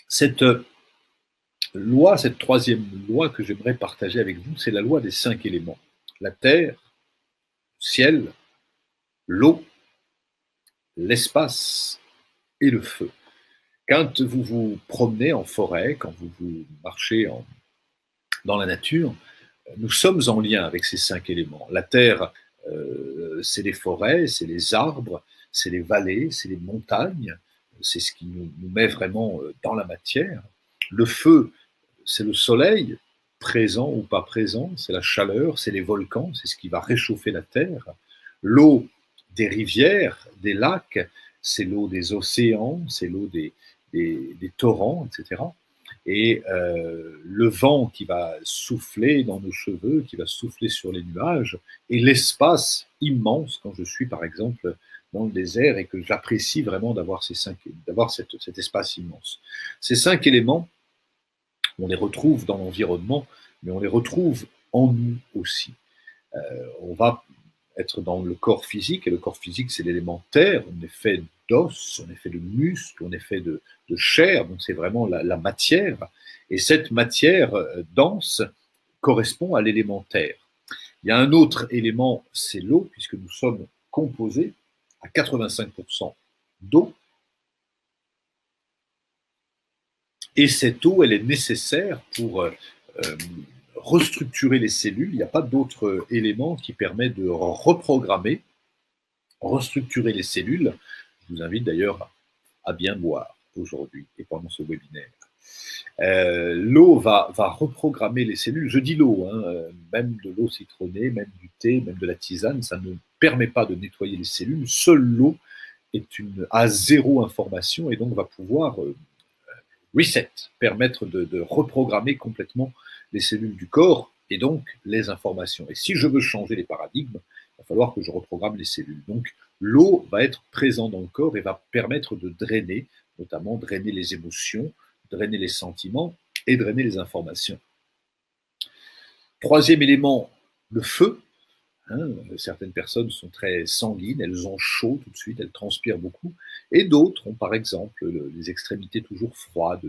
Cette loi, cette troisième loi que j'aimerais partager avec vous, c'est la loi des 5 éléments. La terre, le ciel, l'eau, l'espace et le feu. Quand vous vous promenez en forêt, quand vous marchez dans la nature, nous sommes en lien avec ces 5 éléments. La terre, c'est les forêts, c'est les arbres, c'est les vallées, c'est les montagnes, c'est ce qui nous met vraiment dans la matière. Le feu, c'est le soleil, présent ou pas présent, c'est la chaleur, c'est les volcans, c'est ce qui va réchauffer la terre. L'eau des rivières, des lacs, c'est l'eau des océans, c'est l'eau des torrents, etc. Et le vent qui va souffler dans nos cheveux, qui va souffler sur les nuages, et l'espace immense quand je suis par exemple dans le désert et que j'apprécie vraiment d'avoir cet espace immense. Ces 5 éléments, on les retrouve dans l'environnement, mais on les retrouve en nous aussi. On va être dans le corps physique, et le corps physique, c'est l'élément terre. On est fait d'os, on est fait de muscles, on est fait de chair, donc c'est vraiment la matière. Et cette matière dense correspond à l'élément terre. Il y a un autre élément, c'est l'eau, puisque nous sommes composés à 85% d'eau. Et cette eau, elle est nécessaire pour restructurer les cellules. Il n'y a pas d'autre élément qui permet de reprogrammer, restructurer les cellules. Je vous invite d'ailleurs à bien boire aujourd'hui et pendant ce webinaire. L'eau va reprogrammer les cellules. Je dis l'eau, même de l'eau citronnée, même du thé, même de la tisane, ça ne permet pas de nettoyer les cellules. Seule l'eau a 0 information et donc va pouvoir reset, permettre de reprogrammer complètement les cellules du corps et donc les informations. Et si je veux changer les paradigmes, il va falloir que je reprogramme les cellules. Donc l'eau va être présente dans le corps et va permettre de drainer, notamment drainer les émotions, drainer les sentiments et drainer les informations. Troisième élément, le feu. Certaines personnes sont très sanguines, elles ont chaud tout de suite, elles transpirent beaucoup, et d'autres ont par exemple les extrémités toujours froides,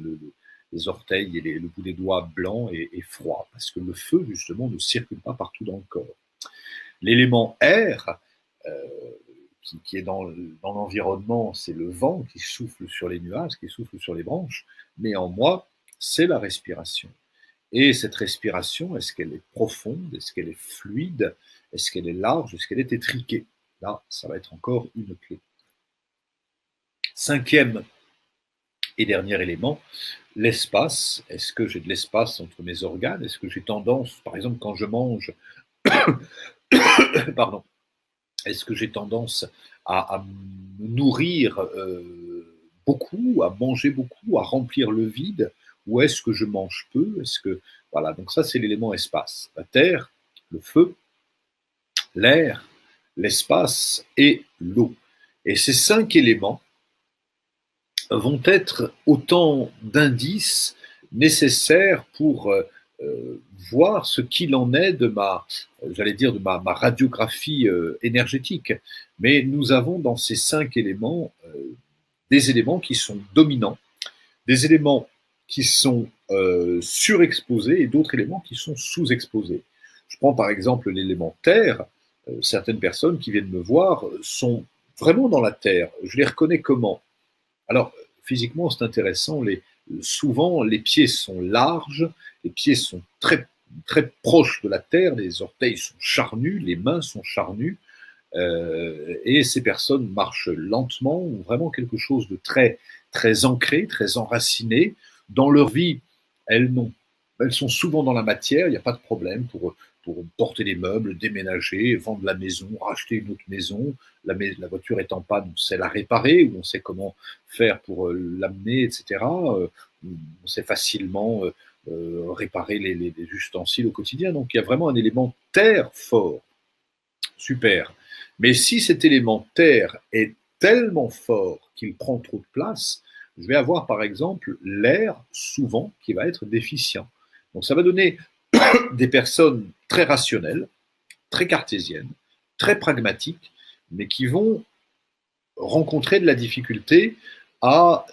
les orteils et le bout des doigts blancs et froids, parce que le feu justement ne circule pas partout dans le corps. L'élément air, qui est dans l'environnement, c'est le vent qui souffle sur les nuages, qui souffle sur les branches, mais en moi, c'est la respiration. Et cette respiration, est-ce qu'elle est profonde? Est-ce qu'elle est fluide? Est-ce qu'elle est large? Est-ce qu'elle est étriquée? Là, ça va être encore une clé. 5e Et dernier élément, l'espace. Est-ce que j'ai de l'espace entre mes organes? Est-ce que j'ai tendance, par exemple, quand je mange, pardon, est-ce que j'ai tendance à me nourrir beaucoup, à manger beaucoup, à remplir le vide? Ou est-ce que je mange peu? Est-ce que voilà, donc ça c'est l'élément espace. La terre, le feu, l'air, l'espace et l'eau. Et ces 5 éléments vont être autant d'indices nécessaires pour voir ce qu'il en est de j'allais dire, de ma radiographie énergétique. Mais nous avons dans ces 5 éléments des éléments qui sont dominants, des éléments qui sont surexposés et d'autres éléments qui sont sous-exposés. Je prends par exemple l'élément terre. Certaines personnes qui viennent me voir sont vraiment dans la terre. Je les reconnais comment? Alors, physiquement, c'est intéressant. Souvent, les pieds sont larges, les pieds sont très, très proches de la terre, les orteils sont charnus, les mains sont charnues, et ces personnes marchent lentement, ont vraiment quelque chose de très, très ancré, très enraciné. Dans leur vie, elles sont souvent dans la matière, il n'y a pas de problème pour porter des meubles, déménager, vendre la maison, racheter une autre maison. La voiture est en panne, on sait la réparer, ou on sait comment faire pour l'amener, etc. On sait facilement réparer les ustensiles au quotidien. Donc il y a vraiment un élément terre fort. Super. Mais si cet élément terre est tellement fort qu'il prend trop de place, je vais avoir par exemple l'air souvent qui va être déficient. Donc ça va donner des personnes très rationnelles, très cartésiennes, très pragmatiques, mais qui vont rencontrer de la difficulté à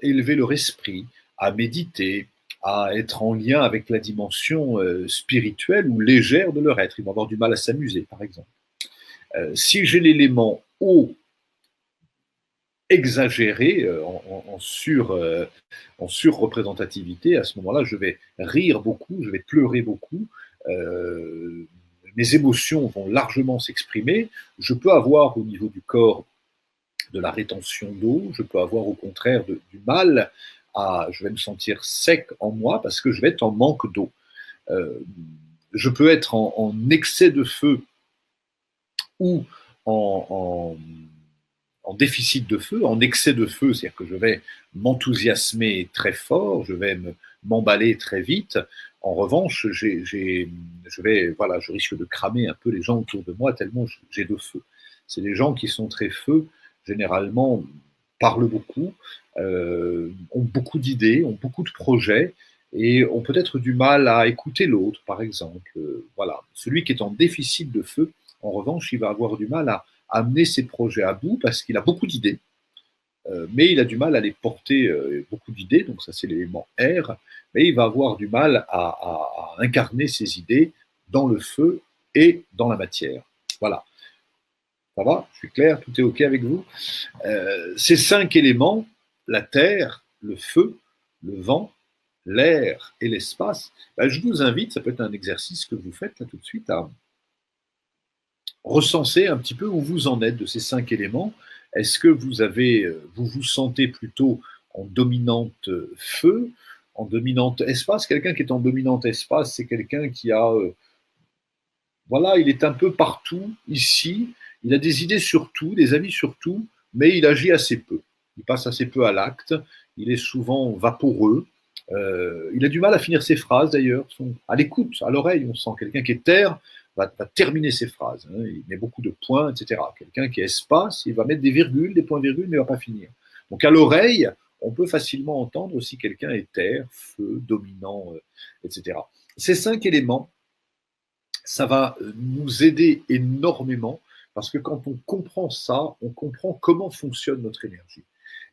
élever leur esprit, à méditer, à être en lien avec la dimension spirituelle ou légère de leur être. Ils vont avoir du mal à s'amuser, par exemple. Si j'ai l'élément eau exagéré en surreprésentativité, à ce moment-là, je vais rire beaucoup, je vais pleurer beaucoup, mes émotions vont largement s'exprimer. Je peux avoir au niveau du corps de la rétention d'eau, je peux avoir au contraire du mal je vais me sentir sec en moi parce que je vais être en manque d'eau. Je peux être en excès de feu ou en déficit de feu, en excès de feu, c'est-à-dire que je vais m'enthousiasmer très fort, je vais m'emballer très vite. En revanche, je risque de cramer un peu les gens autour de moi tellement j'ai de feu. C'est des gens qui sont très feu, généralement parlent beaucoup, ont beaucoup d'idées, ont beaucoup de projets et ont peut-être du mal à écouter l'autre, par exemple. Voilà. Celui qui est en déficit de feu, en revanche, il va avoir du mal à amener ses projets à bout parce qu'il a beaucoup d'idées, mais il a du mal à les porter, beaucoup d'idées, donc ça c'est l'élément R, mais il va avoir du mal à incarner ses idées dans le feu et dans la matière. Voilà. Ça va? Je suis clair? Tout est OK avec vous? Ces 5 éléments, la terre, le feu, le vent, l'air et l'espace, je vous invite, ça peut être un exercice que vous faites là tout de suite, à recenser un petit peu où vous en êtes de ces 5 éléments. Est-ce que vous vous sentez plutôt en dominante feu, en dominante espace? Quelqu'un qui est en dominante espace, c'est quelqu'un qui a, voilà, il est un peu partout, ici, il a des idées sur tout, des avis sur tout, mais il agit assez peu. Il passe assez peu à l'acte, il est souvent vaporeux, il a du mal à finir ses phrases d'ailleurs, à l'écoute, à l'oreille, on sent quelqu'un qui est terre, va terminer ses phrases. Hein. Il met beaucoup de points, etc. Quelqu'un qui est espace, il va mettre des virgules, des points-virgules, mais il ne va pas finir. Donc à l'oreille, on peut facilement entendre si quelqu'un est terre, feu, dominant, etc. Ces 5 éléments, ça va nous aider énormément parce que quand on comprend ça, on comprend comment fonctionne notre énergie.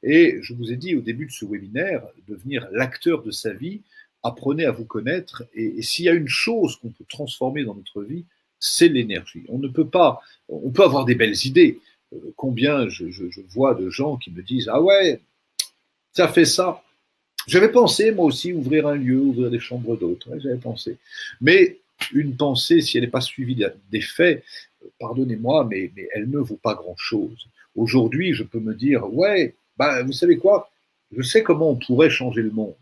Et je vous ai dit au début de ce webinaire, devenir l'acteur de sa vie, apprenez à vous connaître et s'il y a une chose qu'on peut transformer dans notre vie, c'est l'énergie. On peut avoir des belles idées. Combien je vois de gens qui me disent « Ah ouais, ça fait ça. J'avais pensé moi aussi ouvrir un lieu, ouvrir des chambres d'hôtes. Ouais, j'avais pensé. » Mais une pensée, si elle n'est pas suivie des faits, pardonnez-moi, mais elle ne vaut pas grand-chose. Aujourd'hui, je peux me dire « Ouais, vous savez quoi ? Je sais comment on pourrait changer le monde.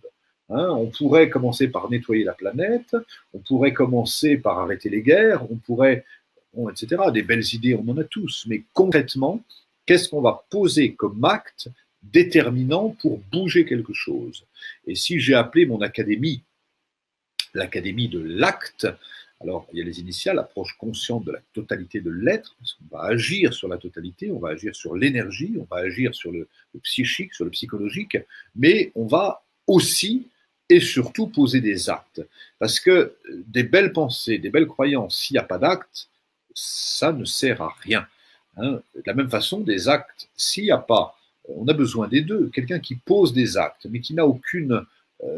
On pourrait commencer par nettoyer la planète, on pourrait commencer par arrêter les guerres, on pourrait, etc. Des belles idées, on en a tous. Mais concrètement, qu'est-ce qu'on va poser comme acte déterminant pour bouger quelque chose? Et si j'ai appelé mon académie l'académie de l'acte, alors il y a les initiales, approche consciente de la totalité de l'être, parce qu'on va agir sur la totalité, on va agir sur l'énergie, on va agir sur le psychique, sur le psychologique, mais on va aussi et surtout poser des actes. Parce que des belles pensées, des belles croyances, s'il n'y a pas d'actes, ça ne sert à rien. De la même façon, des actes, s'il n'y a pas, on a besoin des deux. Quelqu'un qui pose des actes, mais qui n'a aucune,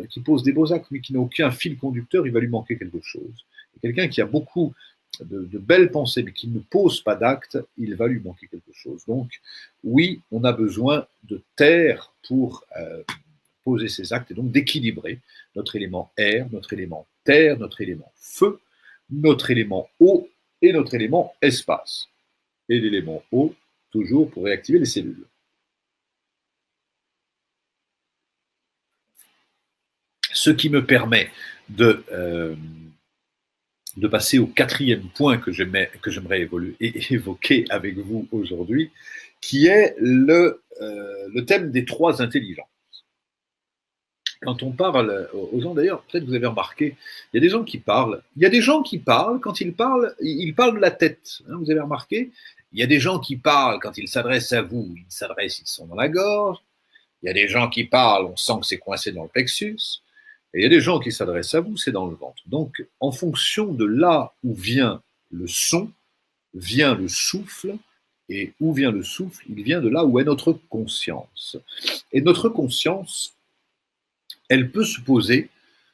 qui pose des beaux actes, mais qui n'a aucun fil conducteur, il va lui manquer quelque chose. Et quelqu'un qui a beaucoup de belles pensées, mais qui ne pose pas d'actes, il va lui manquer quelque chose. Donc, oui, on a besoin de terre pour poser ces actes, et donc d'équilibrer notre élément air, notre élément terre, notre élément feu, notre élément eau et notre élément espace. Et l'élément eau, toujours pour réactiver les cellules. Ce qui me permet de passer au quatrième point que j'aimerais évoquer avec vous aujourd'hui, qui est le thème des trois intelligences. Quand on parle aux gens, d'ailleurs, peut-être vous avez remarqué, il y a des gens qui parlent. Il y a des gens qui parlent, quand ils parlent de la tête. Vous avez remarqué? Il y a des gens qui parlent, quand ils s'adressent à vous, ils sont dans la gorge. Il y a des gens qui parlent, on sent que c'est coincé dans le plexus. Et il y a des gens qui s'adressent à vous, c'est dans le ventre. Donc, en fonction de là où vient le son, vient le souffle. Et où vient le souffle? Il vient de là où est notre conscience. Et notre conscience, elle peut se poser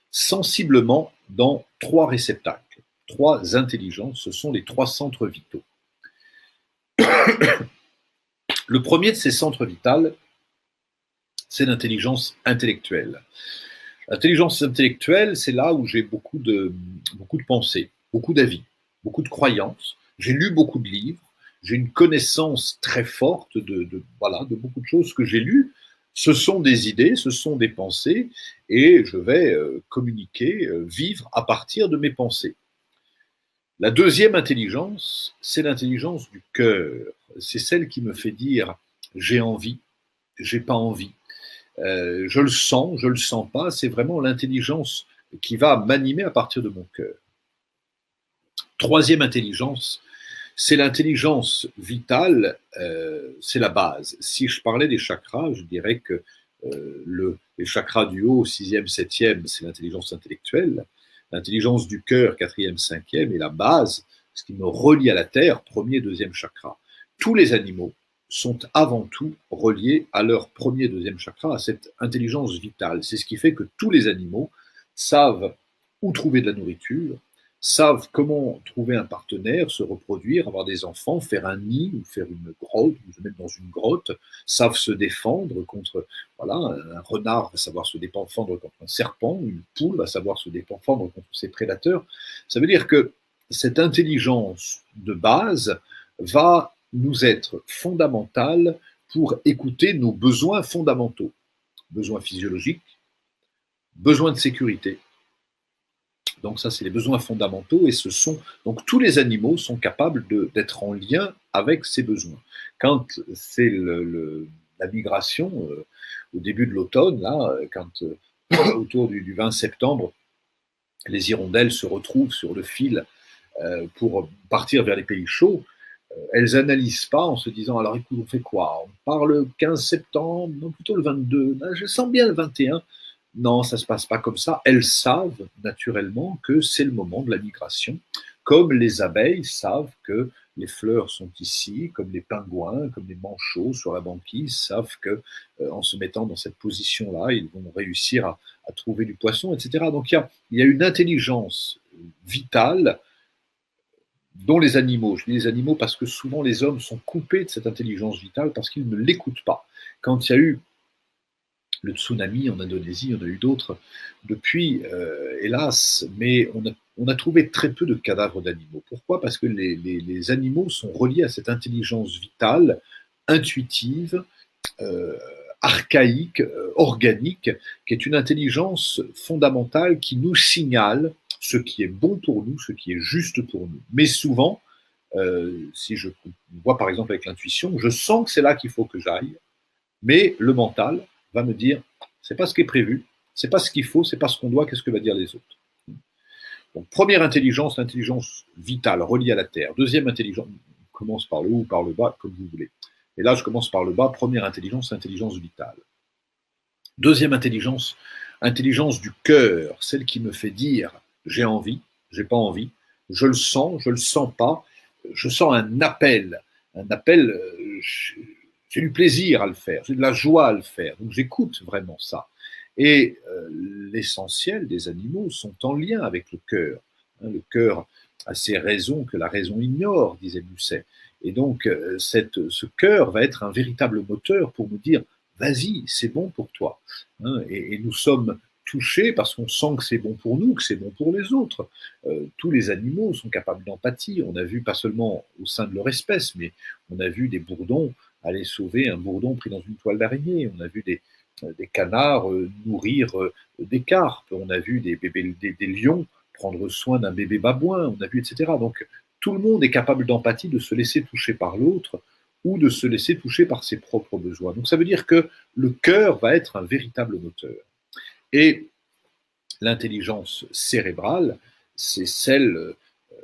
sensiblement dans trois réceptacles, trois intelligences, ce sont les trois centres vitaux. Le premier de ces centres vitaux, c'est l'intelligence intellectuelle. L'intelligence intellectuelle, c'est là où j'ai beaucoup de pensées, beaucoup d'avis, beaucoup de croyances. J'ai lu beaucoup de livres, j'ai une connaissance très forte de beaucoup de choses que j'ai lues. Ce sont des idées, ce sont des pensées, et je vais communiquer, vivre à partir de mes pensées. La deuxième intelligence, c'est l'intelligence du cœur. C'est celle qui me fait dire j'ai envie, j'ai pas envie. Je le sens pas. C'est vraiment l'intelligence qui va m'animer à partir de mon cœur. Troisième intelligence, c'est l'intelligence vitale, c'est la base. Si je parlais des chakras, je dirais que les chakras du haut, 6e, 7e, c'est l'intelligence intellectuelle. L'intelligence du cœur, 4e, 5e, est la base, ce qui me relie à la terre, 1er, 2e chakra. Tous les animaux sont avant tout reliés à leur 1er, 2e chakra, à cette intelligence vitale. C'est ce qui fait que tous les animaux savent où trouver de la nourriture, savent comment trouver un partenaire, se reproduire, avoir des enfants, faire un nid ou faire une grotte, ou se mettre dans une grotte, savent se défendre contre, un renard va savoir se défendre contre un serpent, une poule va savoir se défendre contre ses prédateurs. Ça veut dire que cette intelligence de base va nous être fondamentale pour écouter nos besoins fondamentaux. Besoins physiologiques, besoins de sécurité. Donc ça, c'est les besoins fondamentaux, et donc tous les animaux sont capables d'être en lien avec ces besoins. Quand c'est la migration, au début de l'automne, là, quand autour du 20 septembre, les hirondelles se retrouvent sur le fil pour partir vers les pays chauds, elles n'analysent pas en se disant, alors écoute, on fait quoi? On part le 15 septembre, non, plutôt le 22, je sens bien le 21. Non, ça ne se passe pas comme ça. Elles savent naturellement que c'est le moment de la migration, comme les abeilles savent que les fleurs sont ici, comme les pingouins, comme les manchots sur la banquise savent que en se mettant dans cette position-là, ils vont réussir à trouver du poisson, etc. Donc il y a une intelligence vitale dont les animaux, je dis les animaux parce que souvent les hommes sont coupés de cette intelligence vitale parce qu'ils ne l'écoutent pas. Quand il y a eu le tsunami en Indonésie, il y en a eu d'autres depuis, hélas, mais on a trouvé très peu de cadavres d'animaux. Pourquoi? Parce que les animaux sont reliés à cette intelligence vitale, intuitive, archaïque, organique, qui est une intelligence fondamentale qui nous signale ce qui est bon pour nous, ce qui est juste pour nous. Mais souvent, si je vois par exemple avec l'intuition, je sens que c'est là qu'il faut que j'aille, mais le mental va me dire, c'est pas ce qui est prévu, c'est pas ce qu'il faut, c'est pas ce qu'on doit, qu'est-ce que va dire les autres. Donc, première intelligence, l'intelligence vitale, reliée à la Terre. Deuxième intelligence, on commence par le haut ou par le bas, comme vous voulez. Et là, je commence par le bas. Première intelligence, intelligence vitale. Deuxième intelligence, intelligence du cœur, celle qui me fait dire j'ai envie, j'ai pas envie, je le sens pas, je sens un appel, j'ai du plaisir à le faire, j'ai de la joie à le faire, donc j'écoute vraiment ça. Et l'essentiel des animaux sont en lien avec le cœur. Le cœur a ses raisons que la raison ignore, disait Musset. Et donc, ce cœur va être un véritable moteur pour nous dire vas-y, c'est bon pour toi. Et nous sommes touchés parce qu'on sent que c'est bon pour nous, que c'est bon pour les autres. Tous les animaux sont capables d'empathie. On a vu, pas seulement au sein de leur espèce, mais on a vu des bourdons aller sauver un bourdon pris dans une toile d'araignée. On a vu des canards nourrir des carpes. On a vu des lions prendre soin d'un bébé babouin. On a vu, etc. Donc, tout le monde est capable d'empathie, de se laisser toucher par l'autre ou de se laisser toucher par ses propres besoins. Donc ça veut dire que le cœur va être un véritable moteur. Et l'intelligence cérébrale, c'est celle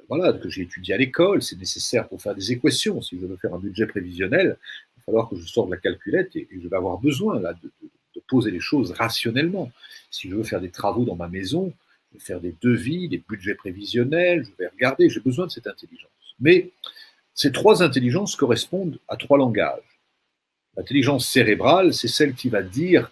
voilà, que j'ai étudiée à l'école, c'est nécessaire pour faire des équations. Si je veux faire un budget prévisionnel, il va falloir que je sorte de la calculette et je vais avoir besoin là, de poser les choses rationnellement. Si je veux faire des travaux dans ma maison, je vais faire des devis, des budgets prévisionnels, je vais regarder, j'ai besoin de cette intelligence. Mais ces trois intelligences correspondent à trois langages. L'intelligence cérébrale, c'est celle qui va dire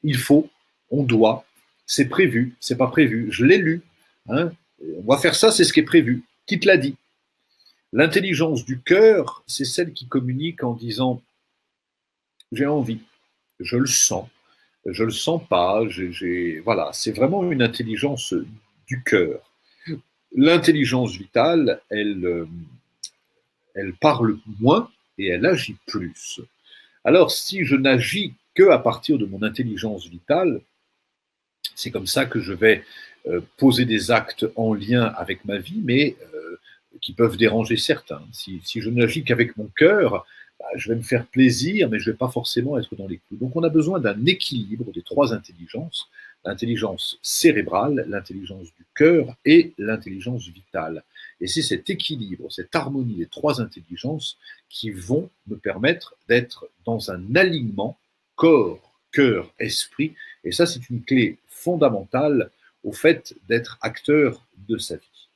il faut, on doit, c'est prévu, c'est pas prévu, je l'ai lu, hein, on va faire ça, c'est ce qui est prévu. Qui te l'a dit? L'intelligence du cœur, c'est celle qui communique en disant j'ai envie, je le sens pas, voilà, c'est vraiment une intelligence du cœur. L'intelligence vitale, elle parle moins et elle agit plus. Alors, si je n'agis que à partir de mon intelligence vitale, c'est comme ça que je vais poser des actes en lien avec ma vie, mais qui peuvent déranger certains. Si je n'agis qu'avec mon cœur, je vais me faire plaisir, mais je ne vais pas forcément être dans les clous. Donc on a besoin d'un équilibre des trois intelligences, l'intelligence cérébrale, l'intelligence du cœur et l'intelligence vitale. Et c'est cet équilibre, cette harmonie des trois intelligences qui vont me permettre d'être dans un alignement corps, cœur, esprit. Et ça, c'est une clé fondamentale au fait d'être acteur de sa vie.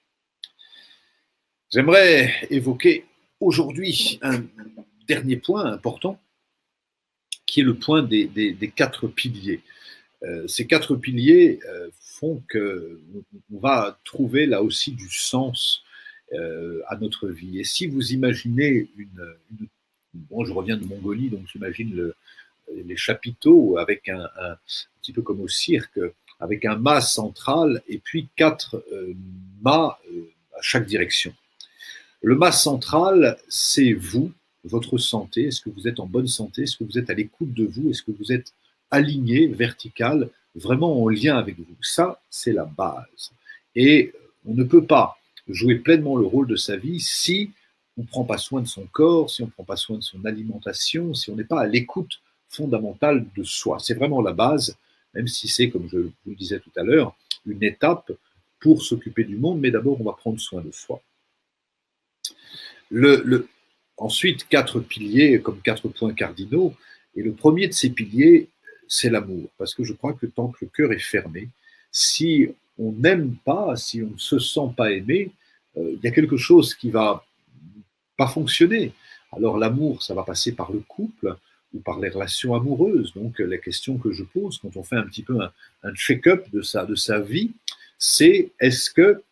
J'aimerais évoquer aujourd'hui un dernier point important, qui est le point des quatre piliers. Ces quatre piliers font qu'on va trouver là aussi du sens à notre vie. Et si vous imaginez bon, je reviens de Mongolie, donc j'imagine les chapiteaux avec un petit peu comme au cirque, avec un mât central et puis quatre mâts à chaque direction. Le mât central, c'est vous, votre santé. Est-ce que vous êtes en bonne santé? Est-ce que vous êtes à l'écoute de vous? Est-ce que vous êtes aligné, vertical, vraiment en lien avec vous? Ça, c'est la base. Et on ne peut pas jouer pleinement le rôle de sa vie si on ne prend pas soin de son corps, si on ne prend pas soin de son alimentation, si on n'est pas à l'écoute fondamentale de soi. C'est vraiment la base, même si c'est, comme je vous le disais tout à l'heure, une étape pour s'occuper du monde, mais d'abord, on va prendre soin de soi. Ensuite, quatre piliers comme quatre points cardinaux. Et le premier de ces piliers, c'est l'amour. Parce que je crois que tant que le cœur est fermé, si on n'aime pas, si on ne se sent pas aimé, il y a quelque chose qui va pas fonctionner. Alors l'amour, ça va passer par le couple ou par les relations amoureuses. Donc la question que je pose quand on fait un petit peu un check-up de sa vie, c'est est-ce que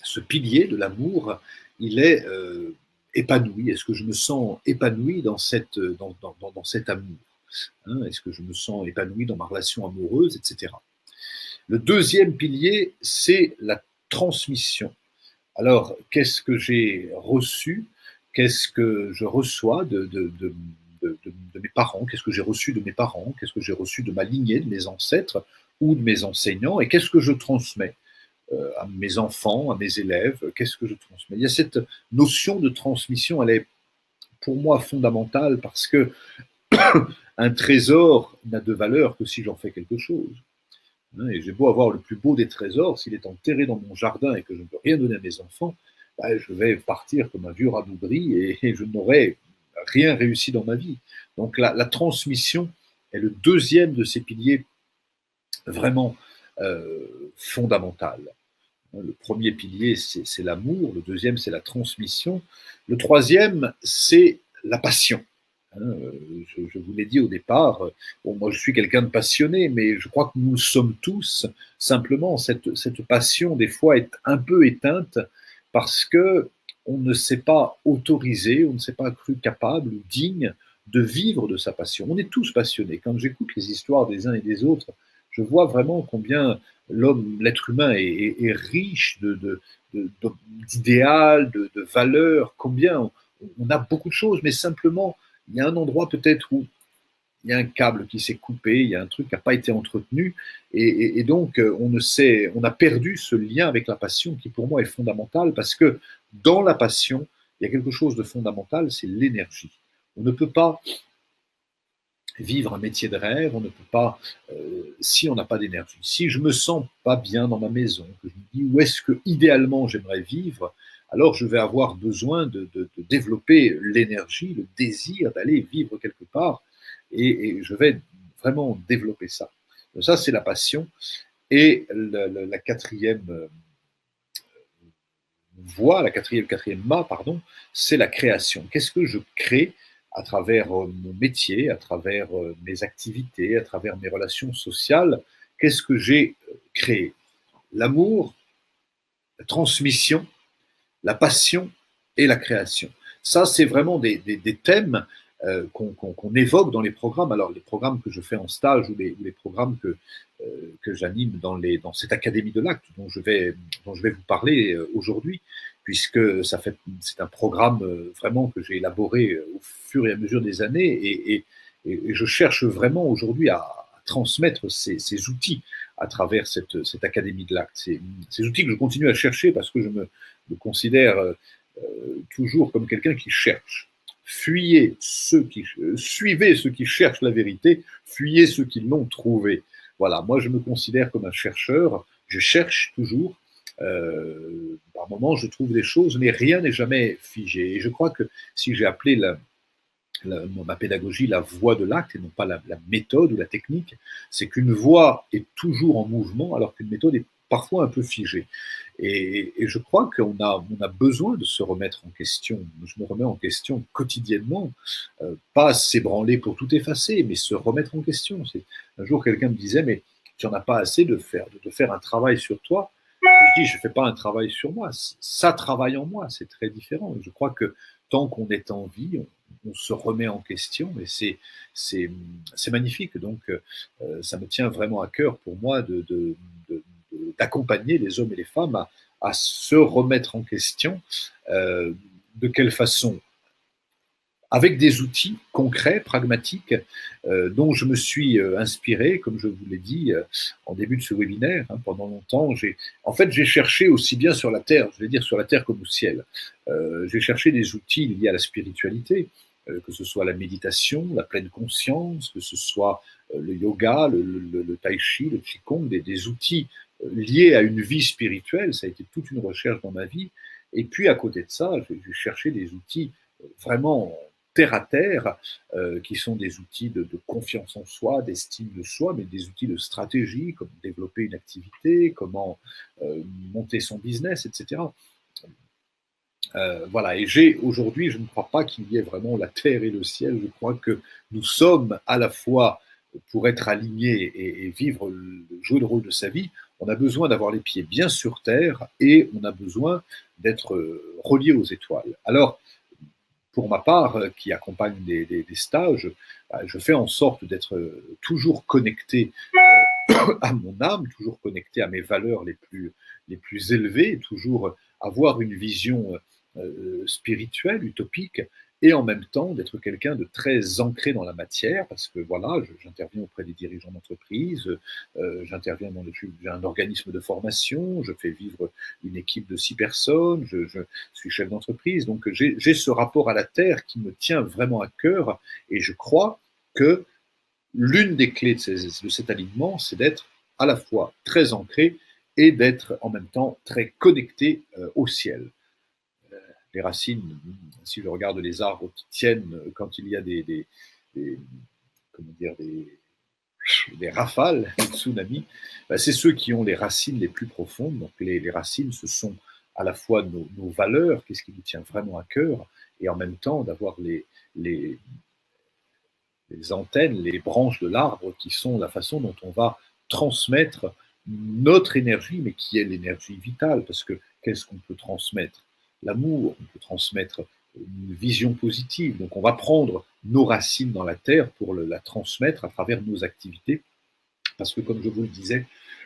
ce pilier de l'amour, il est épanoui? Est-ce que je me sens épanoui dans cet amour, hein? Est-ce que je me sens épanoui dans ma relation amoureuse, etc. Le deuxième pilier, c'est la transmission. Alors, qu'est-ce que j'ai reçu? Qu'est-ce que je reçois de de mes parents, qu'est-ce que j'ai reçu de mes parents, qu'est-ce que j'ai reçu de ma lignée, de mes ancêtres ou de mes enseignants, et qu'est-ce que je transmets à mes enfants, à mes élèves, qu'est-ce que je transmets. Il y a cette notion de transmission, elle est pour moi fondamentale parce que un trésor n'a de valeur que si j'en fais quelque chose. Et j'ai beau avoir le plus beau des trésors, s'il est enterré dans mon jardin et que je ne peux rien donner à mes enfants, je vais partir comme un vieux rabougri et je n'aurai rien réussi dans ma vie. Donc la transmission est le deuxième de ces piliers vraiment fondamental. Le premier pilier, c'est l'amour. Le deuxième, c'est la transmission. Le troisième, c'est la passion. Je vous l'ai dit au départ, bon, moi je suis quelqu'un de passionné, mais je crois que nous le sommes tous. Simplement, cette passion, des fois, est un peu éteinte parce que on ne s'est pas autorisé, on ne s'est pas cru capable ou digne de vivre de sa passion. On est tous passionnés. Quand j'écoute les histoires des uns et des autres, je vois vraiment combien l'être humain est riche d'idéal, de valeurs, combien on a beaucoup de choses, mais simplement, il y a un endroit peut-être où il y a un câble qui s'est coupé, il y a un truc qui n'a pas été entretenu, et donc on a perdu ce lien avec la passion qui pour moi est fondamental, parce que dans la passion, il y a quelque chose de fondamental, c'est l'énergie. On ne peut pas vivre un métier de rêve, on ne peut pas, si on n'a pas d'énergie. Si je me sens pas bien dans ma maison, que je me dis où est-ce que idéalement j'aimerais vivre, alors je vais avoir besoin de développer l'énergie, le désir d'aller vivre quelque part, et je vais vraiment développer ça. Donc ça, c'est la passion. Et la quatrième voie, quatrième mât, pardon, c'est la création. Qu'est-ce que je crée à travers mon métier, à travers mes activités, à travers mes relations sociales? Qu'est-ce que j'ai créé? L'amour, la transmission, la passion et la création. Ça, c'est vraiment des thèmes qu'on évoque dans les programmes. Alors, les programmes que je fais en stage ou les programmes que j'anime dans cette Académie de l'Acte dont je vais vous parler aujourd'hui, puisque c'est un programme vraiment que j'ai élaboré au fur et à mesure des années, et je cherche vraiment aujourd'hui à transmettre ces outils à travers cette Académie de l'Acte. Ces outils que je continue à chercher parce que je me considère toujours comme quelqu'un qui cherche. Suivez ceux qui cherchent la vérité, fuyez ceux qui l'ont trouvée. Voilà, moi je me considère comme un chercheur, je cherche toujours. Par moments, je trouve des choses, mais rien n'est jamais figé. Et je crois que si j'ai appelé ma pédagogie la voie de l'acte et non pas la méthode ou la technique, c'est qu'une voie est toujours en mouvement alors qu'une méthode est parfois un peu figée. Et je crois qu'on a besoin de se remettre en question. Je me remets en question quotidiennement, pas s'ébranler pour tout effacer, mais se remettre en question. Un jour, quelqu'un me disait, mais tu n'en as pas assez de faire un travail sur toi. Je dis, je ne fais pas un travail sur moi, ça travaille en moi, c'est très différent. Je crois que tant qu'on est en vie, on se remet en question, et c'est magnifique. Donc, ça me tient vraiment à cœur pour moi d'accompagner les hommes et les femmes à se remettre en question. De quelle façon? Avec des outils concrets, pragmatiques, dont je me suis inspiré, comme je vous l'ai dit en début de ce webinaire. Pendant longtemps, j'ai cherché aussi bien sur la terre, je vais dire sur la terre comme au ciel. J'ai cherché des outils liés à la spiritualité, que ce soit la méditation, la pleine conscience, que ce soit le yoga, le tai chi, le qigong, des outils liés à une vie spirituelle. Ça a été toute une recherche dans ma vie. Et puis à côté de ça, j'ai cherché des outils vraiment terre à terre, qui sont des outils de confiance en soi, d'estime de soi, mais des outils de stratégie, comme développer une activité, comment monter son business, etc. Voilà, et aujourd'hui, je ne crois pas qu'il y ait vraiment la terre et le ciel. Je crois que nous sommes à la fois, pour être alignés et vivre, jouer le rôle de sa vie, on a besoin d'avoir les pieds bien sur terre et on a besoin d'être relié aux étoiles. Alors, pour ma part, qui accompagne des stages, je fais en sorte d'être toujours connecté à mon âme, toujours connecté à mes valeurs les plus élevées, toujours avoir une vision spirituelle, utopique, et en même temps d'être quelqu'un de très ancré dans la matière, parce que voilà, j'interviens auprès des dirigeants d'entreprise, j'ai un organisme de formation, je fais vivre une équipe de 6 personnes, je suis chef d'entreprise, donc j'ai ce rapport à la terre qui me tient vraiment à cœur, et je crois que l'une des clés de cet alignement, c'est d'être à la fois très ancré et d'être en même temps très connecté au ciel. Les racines, si je regarde les arbres qui tiennent quand il y a comment dire, des rafales, des tsunamis, c'est ceux qui ont les racines les plus profondes. Donc les racines, ce sont à la fois nos valeurs, qu'est-ce qui nous tient vraiment à cœur, et en même temps d'avoir les antennes, les branches de l'arbre qui sont la façon dont on va transmettre notre énergie, mais qui est l'énergie vitale, parce que qu'est-ce qu'on peut transmettre? L'amour, on peut transmettre une vision positive. Donc on va prendre nos racines dans la terre pour la transmettre à travers nos activités, parce que comme je vous le disais,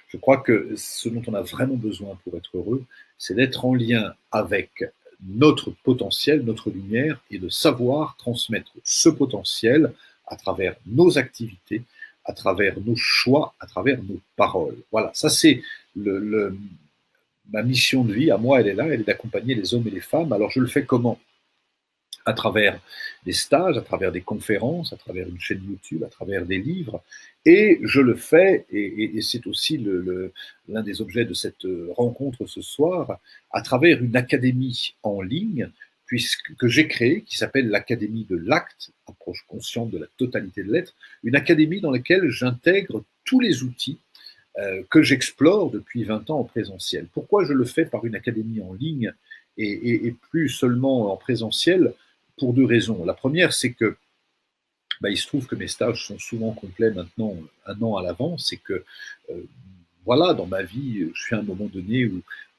je crois que ce dont on a vraiment besoin pour être heureux, c'est d'être en lien avec notre potentiel, notre lumière, et de savoir transmettre ce potentiel à travers nos activités, à travers nos choix, à travers nos paroles. Voilà, ça c'est ma mission de vie, à moi, elle est là, elle est d'accompagner les hommes et les femmes. Alors je le fais comment? À travers des stages, à travers des conférences, à travers une chaîne YouTube, à travers des livres. Et je le fais, et c'est aussi l'un des objets de cette rencontre ce soir, à travers une académie en ligne que j'ai créée, qui s'appelle l'Académie de l'Acte, approche consciente de la totalité de l'être, une académie dans laquelle j'intègre tous les outils que j'explore depuis 20 ans en présentiel. Pourquoi je le fais par une académie en ligne et plus seulement en présentiel? Pour 2 raisons. La première, c'est que il se trouve que mes stages sont souvent complets maintenant 1 an à l'avance, et que voilà, dans ma vie, je suis à un moment donné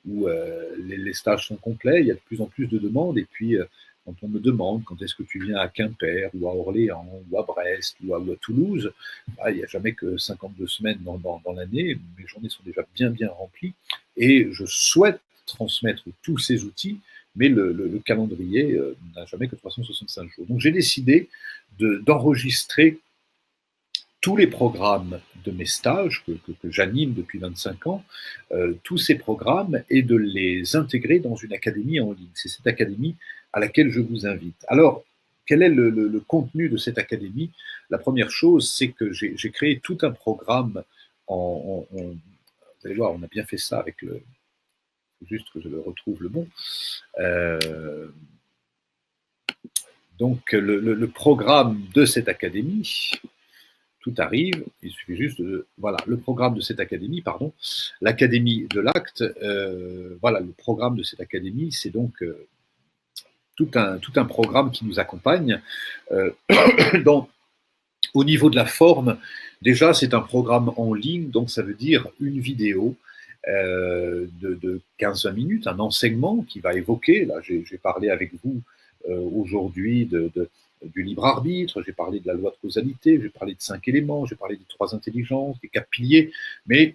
où les stages sont complets, il y a de plus en plus de demandes, et puis quand on me demande quand est-ce que tu viens à Quimper, ou à Orléans, ou à Brest, ou à Toulouse, il n'y a jamais que 52 semaines dans l'année, mes journées sont déjà bien remplies, et je souhaite transmettre tous ces outils, mais le calendrier n'a jamais que 365 jours. Donc j'ai décidé d'enregistrer tous les programmes de mes stages que j'anime depuis 25 ans, tous ces programmes, et de les intégrer dans une académie en ligne. C'est cette académie à laquelle je vous invite. Alors, quel est le contenu de cette académie? La première chose, c'est que j'ai créé tout un programme vous allez voir, on a bien fait ça avec juste que je le retrouve le bon. Donc, le programme de cette académie, tout arrive, il suffit juste voilà, le programme de cette académie, pardon, l'Académie de l'Acte, voilà, le programme de cette académie, c'est donc tout un programme qui nous accompagne. Au niveau de la forme, déjà, c'est un programme en ligne, donc ça veut dire une vidéo de 15-20 minutes, un enseignement qui va évoquer, là j'ai parlé avec vous aujourd'hui du libre arbitre, j'ai parlé de la loi de causalité, j'ai parlé de 5 éléments, j'ai parlé des 3 intelligences, des 4 piliers, mais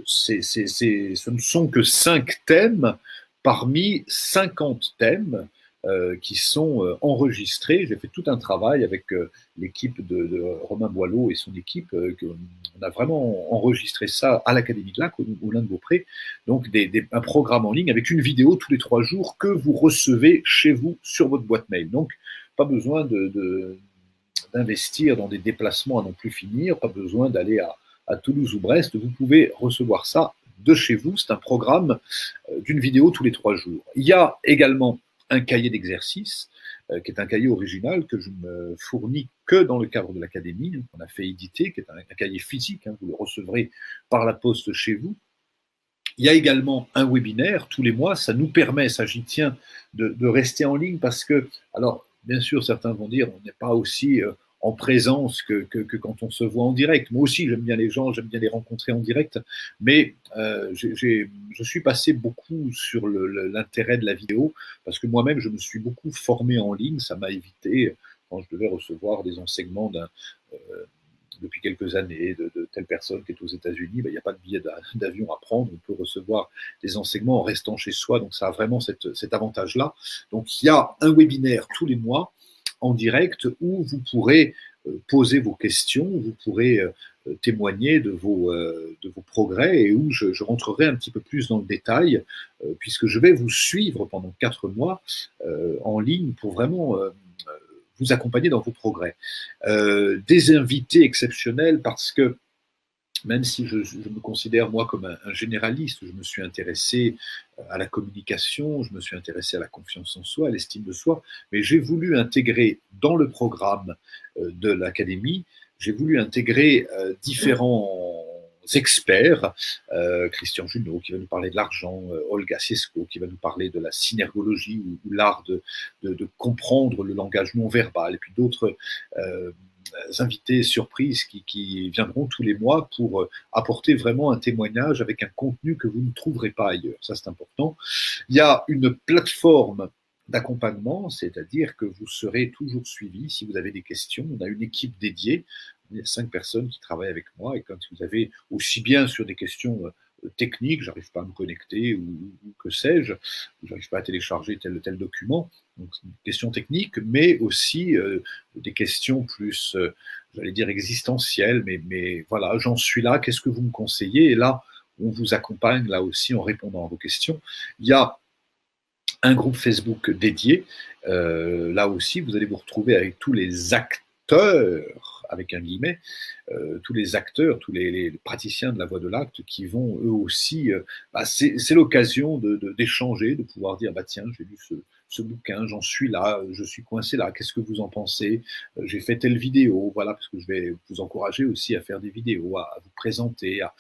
ce ne sont que 5 thèmes parmi 50 thèmes qui sont enregistrés. J'ai fait tout un travail avec l'équipe de Romain Boileau et son équipe. On a vraiment enregistré ça à l'Académie de l'Ac, au Moulin de Beaupré. Donc un programme en ligne avec une vidéo tous les 3 jours que vous recevez chez vous sur votre boîte mail. Donc pas besoin d'investir dans des déplacements à non plus finir, pas besoin d'aller à Toulouse ou Brest. Vous pouvez recevoir ça de chez vous. C'est un programme d'une vidéo tous les 3 jours. Il y a également un cahier d'exercice, qui est un cahier original que je ne fournis que dans le cadre de l'académie, qu'on a fait éditer, qui est un cahier physique, vous le recevrez par la poste chez vous. Il y a également un webinaire tous les mois, ça nous permet, ça j'y tiens, de rester en ligne, parce que, alors, bien sûr, certains vont dire, on n'est pas aussi en présence que quand on se voit en direct. Moi aussi, j'aime bien les gens, j'aime bien les rencontrer en direct, mais je suis passé beaucoup sur l'intérêt de la vidéo, parce que moi-même, je me suis beaucoup formé en ligne. Ça m'a évité, quand je devais recevoir des enseignements depuis quelques années de telle personne qui est aux États-Unis, il n'y a pas de billet d'avion à prendre, on peut recevoir des enseignements en restant chez soi, donc ça a vraiment cet avantage-là. Donc il y a un webinaire tous les mois, en direct où vous pourrez poser vos questions, vous pourrez témoigner de vos progrès et où je rentrerai un petit peu plus dans le détail puisque je vais vous suivre pendant 4 mois en ligne pour vraiment vous accompagner dans vos progrès. Des invités exceptionnels parce que même si je me considère moi comme un généraliste, je me suis intéressé à la communication, je me suis intéressé à la confiance en soi, à l'estime de soi, mais j'ai voulu intégrer dans le programme de l'académie, j'ai voulu intégrer différents experts, Christian Junot qui va nous parler de l'argent, Olga Siesko qui va nous parler de la synergologie ou l'art de comprendre le langage non verbal, et puis d'autres invités surprises qui viendront tous les mois pour apporter vraiment un témoignage avec un contenu que vous ne trouverez pas ailleurs. Ça, c'est important. Il y a une plateforme d'accompagnement, c'est-à-dire que vous serez toujours suivi si vous avez des questions. On a une équipe dédiée. Il y a 5 personnes qui travaillent avec moi et quand vous avez aussi bien sur des questions techniques, j'arrive pas à me connecter ou que sais-je, j'arrive pas à télécharger tel ou tel document, donc c'est une question technique, mais aussi des questions plus, j'allais dire existentielles, mais voilà, j'en suis là, qu'est-ce que vous me conseillez? Et là, on vous accompagne là aussi en répondant à vos questions. Il y a un groupe Facebook dédié, là aussi, vous allez vous retrouver avec tous les acteurs, avec un guillemet, tous les acteurs, tous les praticiens de la voie de l'acte qui vont eux aussi, c'est l'occasion d'échanger, de pouvoir dire, tiens, j'ai lu ce bouquin, j'en suis là, je suis coincé là, qu'est-ce que vous en pensez? J'ai fait telle vidéo, voilà, parce que je vais vous encourager aussi à faire des vidéos, à vous présenter, à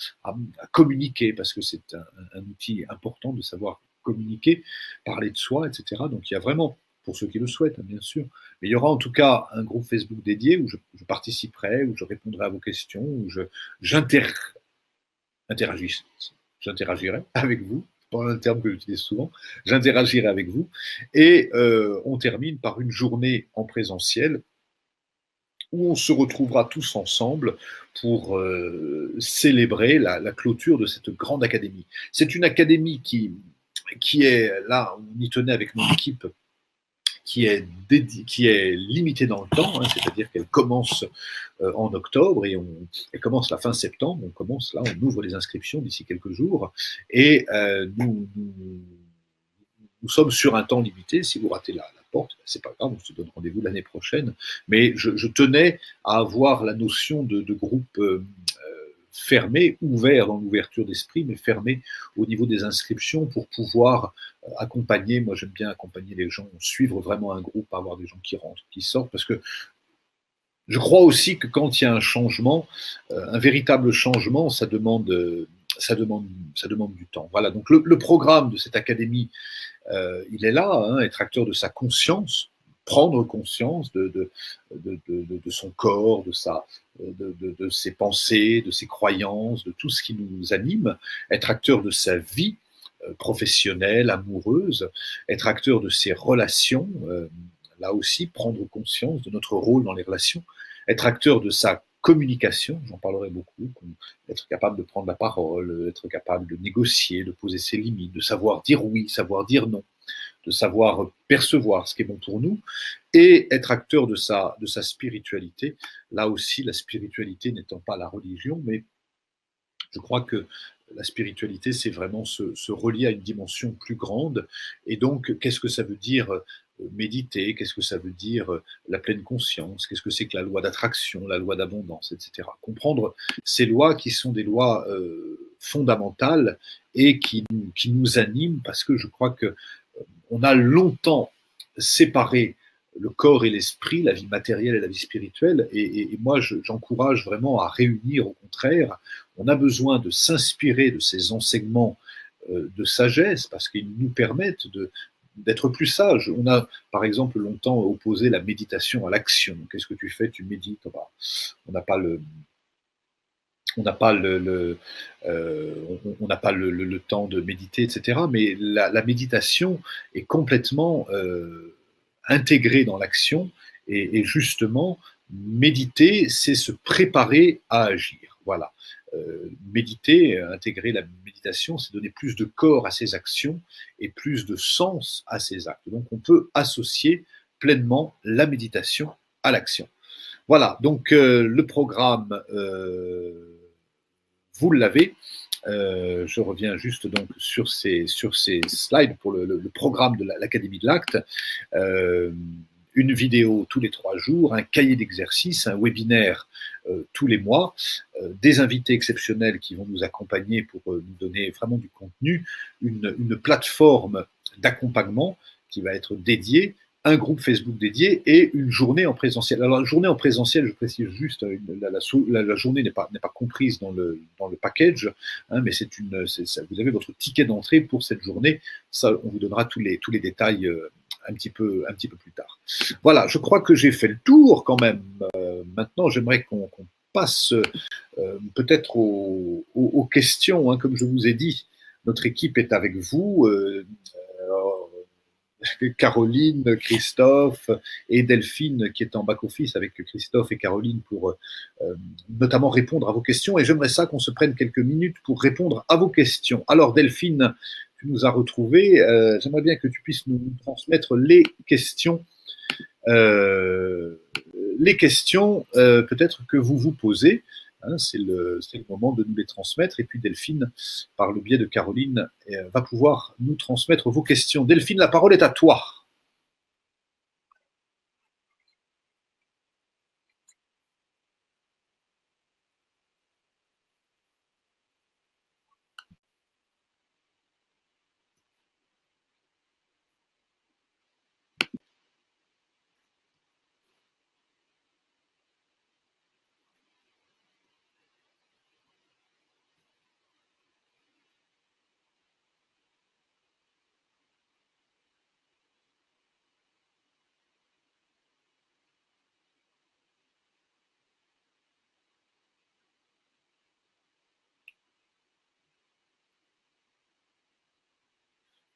communiquer, parce que c'est un outil important de savoir communiquer, parler de soi, etc. Donc il y a vraiment, pour ceux qui le souhaitent, bien sûr, mais il y aura en tout cas un groupe Facebook dédié où je participerai, où je répondrai à vos questions, où j'interagirai avec vous, pas un terme que j'utilise souvent, j'interagirai avec vous, et on termine par une journée en présentiel où on se retrouvera tous ensemble pour célébrer la clôture de cette grande académie. C'est une académie qui est là, on y tenait avec mon équipe, qui est limitée dans le temps, c'est-à-dire qu'elle commence en octobre et elle commence la fin septembre. On commence là, on ouvre les inscriptions d'ici quelques jours et nous sommes sur un temps limité. Si vous ratez la porte, c'est pas grave, on se donne rendez-vous l'année prochaine. Mais je tenais à avoir la notion de groupe fermé, ouvert dans l'ouverture d'esprit, mais fermé au niveau des inscriptions pour pouvoir accompagner. Moi, j'aime bien accompagner les gens, suivre vraiment un groupe, avoir des gens qui rentrent, qui sortent, parce que je crois aussi que quand il y a un changement, un véritable changement, ça demande du temps. Voilà, donc le programme de cette académie, il est là, être acteur de sa conscience, prendre conscience de son corps, de ses pensées, de ses croyances, de tout ce qui nous anime, être acteur de sa vie professionnelle, amoureuse, être acteur de ses relations, là aussi, prendre conscience de notre rôle dans les relations, être acteur de sa communication, j'en parlerai beaucoup, être capable de prendre la parole, être capable de négocier, de poser ses limites, de savoir dire oui, savoir dire non, de savoir percevoir ce qui est bon pour nous, et être acteur de sa spiritualité. Là aussi, la spiritualité n'étant pas la religion, mais je crois que la spiritualité, c'est vraiment se relier à une dimension plus grande. Et donc, qu'est-ce que ça veut dire méditer? Qu'est-ce que ça veut dire la pleine conscience? Qu'est-ce que c'est que la loi d'attraction, la loi d'abondance, etc. Comprendre ces lois qui sont des lois fondamentales et qui nous animent, parce que je crois que on a longtemps séparé le corps et l'esprit, la vie matérielle et la vie spirituelle, et moi j'encourage vraiment à réunir, au contraire. On a besoin de s'inspirer de ces enseignements de sagesse, parce qu'ils nous permettent d'être plus sages. On a, par exemple, longtemps opposé la méditation à l'action. Qu'est-ce que tu fais? Tu médites. On n'a pas le temps de méditer, etc. Mais la méditation est complètement intégrée dans l'action, et justement, méditer, c'est se préparer à agir. Voilà. Méditer, intégrer la méditation, c'est donner plus de corps à ses actions et plus de sens à ses actes. Donc on peut associer pleinement la méditation à l'action. Voilà, donc le programme, vous l'avez. Je reviens juste donc sur ces slides pour le programme de l'Académie de l'Acte. Une vidéo tous les 3 jours, un cahier d'exercices, un webinaire tous les mois, des invités exceptionnels qui vont nous accompagner pour nous donner vraiment du contenu, une plateforme d'accompagnement qui va être dédiée, un groupe Facebook dédié et une journée en présentiel. Alors, la journée en présentiel, je précise juste, la journée n'est pas comprise dans le package, hein, mais vous avez votre ticket d'entrée pour cette journée. Ça, on vous donnera tous les détails un petit peu plus tard. Voilà, je crois que j'ai fait le tour quand même. Maintenant, j'aimerais qu'on passe peut-être aux questions. Hein, comme je vous ai dit, notre équipe est avec vous. Caroline, Christophe et Delphine qui est en back-office avec Christophe et Caroline pour notamment répondre à vos questions. Et j'aimerais ça qu'on se prenne quelques minutes pour répondre à vos questions. Alors Delphine, tu nous as retrouvés. J'aimerais bien que tu puisses nous transmettre les questions peut-être que vous vous posez. Hein, c'est le moment de nous les transmettre. Et puis Delphine, par le biais de Caroline, va pouvoir nous transmettre vos questions. Delphine, la parole est à toi.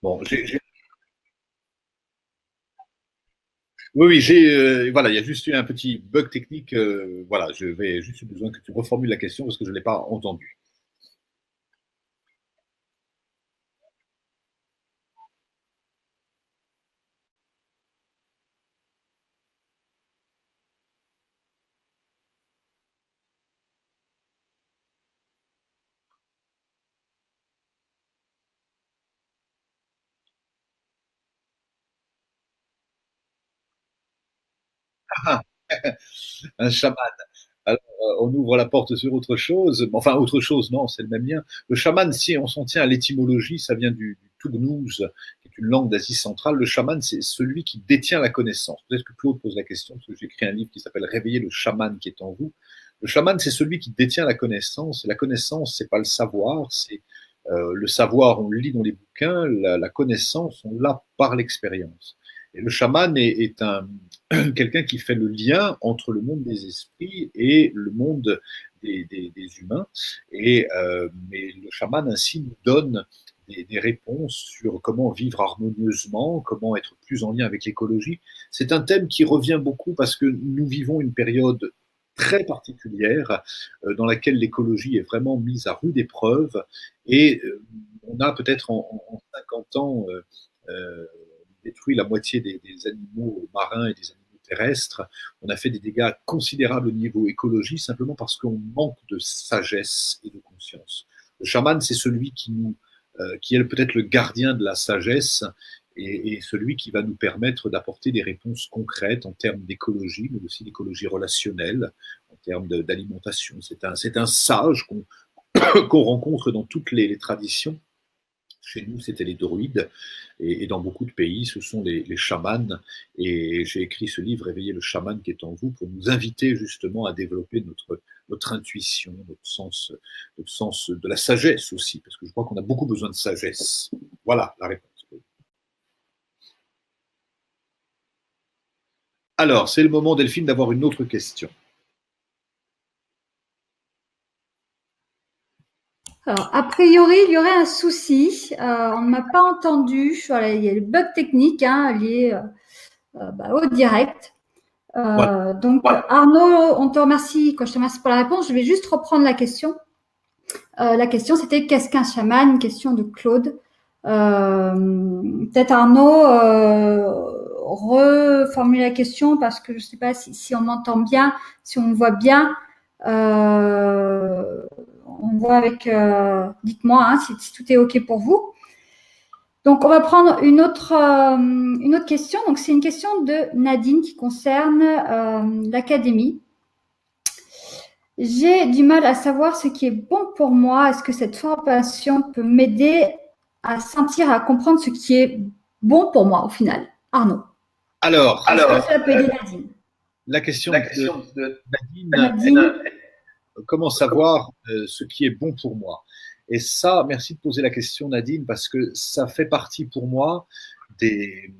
Bon, oui, voilà, il y a juste eu un petit bug technique. Voilà, je vais juste besoin que tu reformules la question parce que je ne l'ai pas entendue. Ah, un chaman. Alors, on ouvre la porte sur autre chose. Enfin, autre chose, non, c'est le même lien. Le chaman, si on s'en tient à l'étymologie, ça vient du Tougnouz, qui est une langue d'Asie centrale. Le chaman, c'est celui qui détient la connaissance. Peut-être que Claude pose la question, parce que j'ai écrit un livre qui s'appelle Réveiller le chaman qui est en vous. Le chaman, c'est celui qui détient la connaissance. La connaissance, c'est pas le savoir, c'est le savoir, on le lit dans les bouquins. La connaissance, on l'a par l'expérience. Et le chaman est quelqu'un qui fait le lien entre le monde des esprits et le monde des humains. Mais le chaman ainsi nous donne des réponses sur comment vivre harmonieusement, comment être plus en lien avec l'écologie. C'est un thème qui revient beaucoup parce que nous vivons une période très particulière dans laquelle l'écologie est vraiment mise à rude épreuve et on a peut-être en 50 ans détruit la moitié des animaux marins et des animaux terrestres. On a fait des dégâts considérables au niveau écologie simplement parce qu'on manque de sagesse et de conscience. Le chaman, c'est celui qui est peut-être le gardien de la sagesse et celui qui va nous permettre d'apporter des réponses concrètes en termes d'écologie, mais aussi d'écologie relationnelle, en termes d'alimentation. C'est un sage qu'on rencontre dans toutes les traditions. Chez nous, c'était les druides, et dans beaucoup de pays, ce sont les chamans. Et j'ai écrit ce livre, Réveiller le chaman qui est en vous, pour nous inviter justement à développer notre intuition, notre sens de la sagesse aussi, parce que je crois qu'on a beaucoup besoin de sagesse. Voilà la réponse. Alors, c'est le moment, Delphine, d'avoir une autre question. Alors, a priori, il y aurait un souci. On ne m'a pas entendu. Voilà, il y a le bug technique hein, lié au direct. Donc, Arnaud, on te remercie. Quand je te remercie pour la réponse, je vais juste reprendre la question. La question, c'était qu'est-ce qu'un chaman? Une question de Claude. Peut-être Arnaud reformuler la question parce que je ne sais pas si on m'entend bien, si on me voit bien. On voit avec. Dites-moi hein, si tout est OK pour vous. Donc, on va prendre une autre question. Donc, c'est une question de Nadine qui concerne l'académie. J'ai du mal à savoir ce qui est bon pour moi. Est-ce que cette formation peut m'aider à sentir, à comprendre ce qui est bon pour moi au final? Arnaud. Alors, ça peut aider Nadine. La question de Nadine, comment savoir ce qui est bon pour moi? Et ça, merci de poser la question, Nadine, parce que ça fait partie pour moi des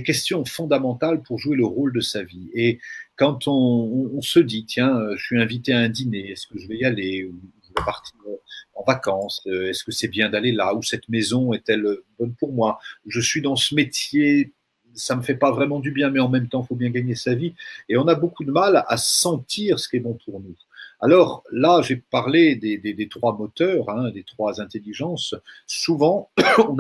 questions fondamentales pour jouer le rôle de sa vie. Et quand on se dit, tiens, je suis invité à un dîner, est-ce que je vais y aller, ou je vais partir en vacances, est-ce que c'est bien d'aller là, ou cette maison est-elle bonne pour moi? Je suis dans ce métier, ça me fait pas vraiment du bien, mais en même temps, il faut bien gagner sa vie. Et on a beaucoup de mal à sentir ce qui est bon pour nous. Alors là, j'ai parlé des trois moteurs, hein, des trois intelligences. Souvent, on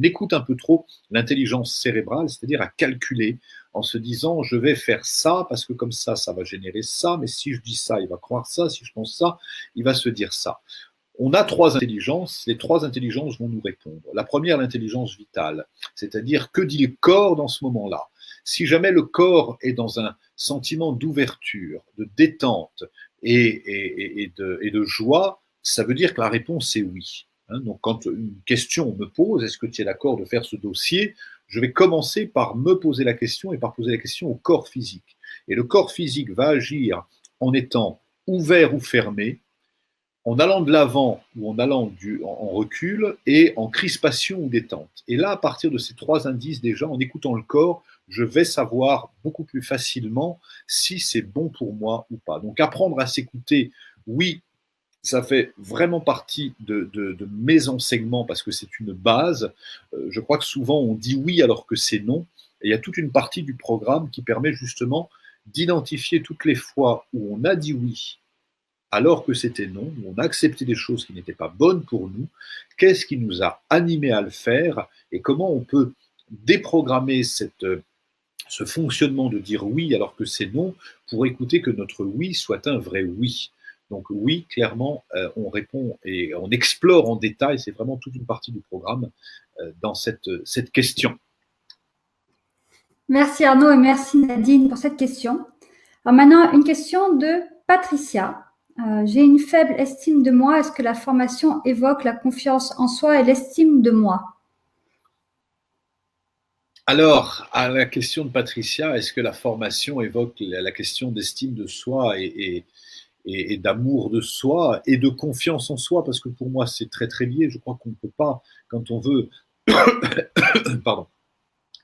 écoute un peu trop l'intelligence cérébrale, c'est-à-dire à calculer en se disant je vais faire ça parce que comme ça va générer ça, mais si je dis ça, il va croire ça, si je pense ça, il va se dire ça. On a trois intelligences, les trois intelligences vont nous répondre. La première, l'intelligence vitale, c'est-à-dire que dit le corps dans ce moment-là. Si jamais le corps est dans un sentiment d'ouverture, de détente et de joie, ça veut dire que la réponse est oui. Donc quand une question me pose, est-ce que tu es d'accord de faire ce dossier? Je vais commencer par me poser la question et par poser la question au corps physique. Et le corps physique va agir en étant ouvert ou fermé, en allant de l'avant ou en allant en recul et en crispation ou détente. Et là, à partir de ces trois indices déjà, en écoutant le corps, je vais savoir beaucoup plus facilement si c'est bon pour moi ou pas. Donc apprendre à s'écouter, oui, ça fait vraiment partie de mes enseignements parce que c'est une base. Je crois que souvent on dit oui alors que c'est non. Et il y a toute une partie du programme qui permet justement d'identifier toutes les fois où on a dit oui alors que c'était non, où on a accepté des choses qui n'étaient pas bonnes pour nous, qu'est-ce qui nous a animés à le faire et comment on peut déprogrammer ce fonctionnement de dire oui alors que c'est non pour écouter que notre oui soit un vrai oui. Donc oui, clairement, on répond et on explore en détail, c'est vraiment toute une partie du programme dans cette question. Merci Arnaud et merci Nadine pour cette question. Alors maintenant, une question de Patricia. J'ai une faible estime de moi. Est-ce que la formation évoque la confiance en soi et l'estime de moi? Alors, à la question de Patricia, est-ce que la formation évoque la question d'estime de soi et d'amour de soi et de confiance en soi? Parce que pour moi, c'est très très lié. Je crois qu'on ne peut pas, quand on veut, pardon,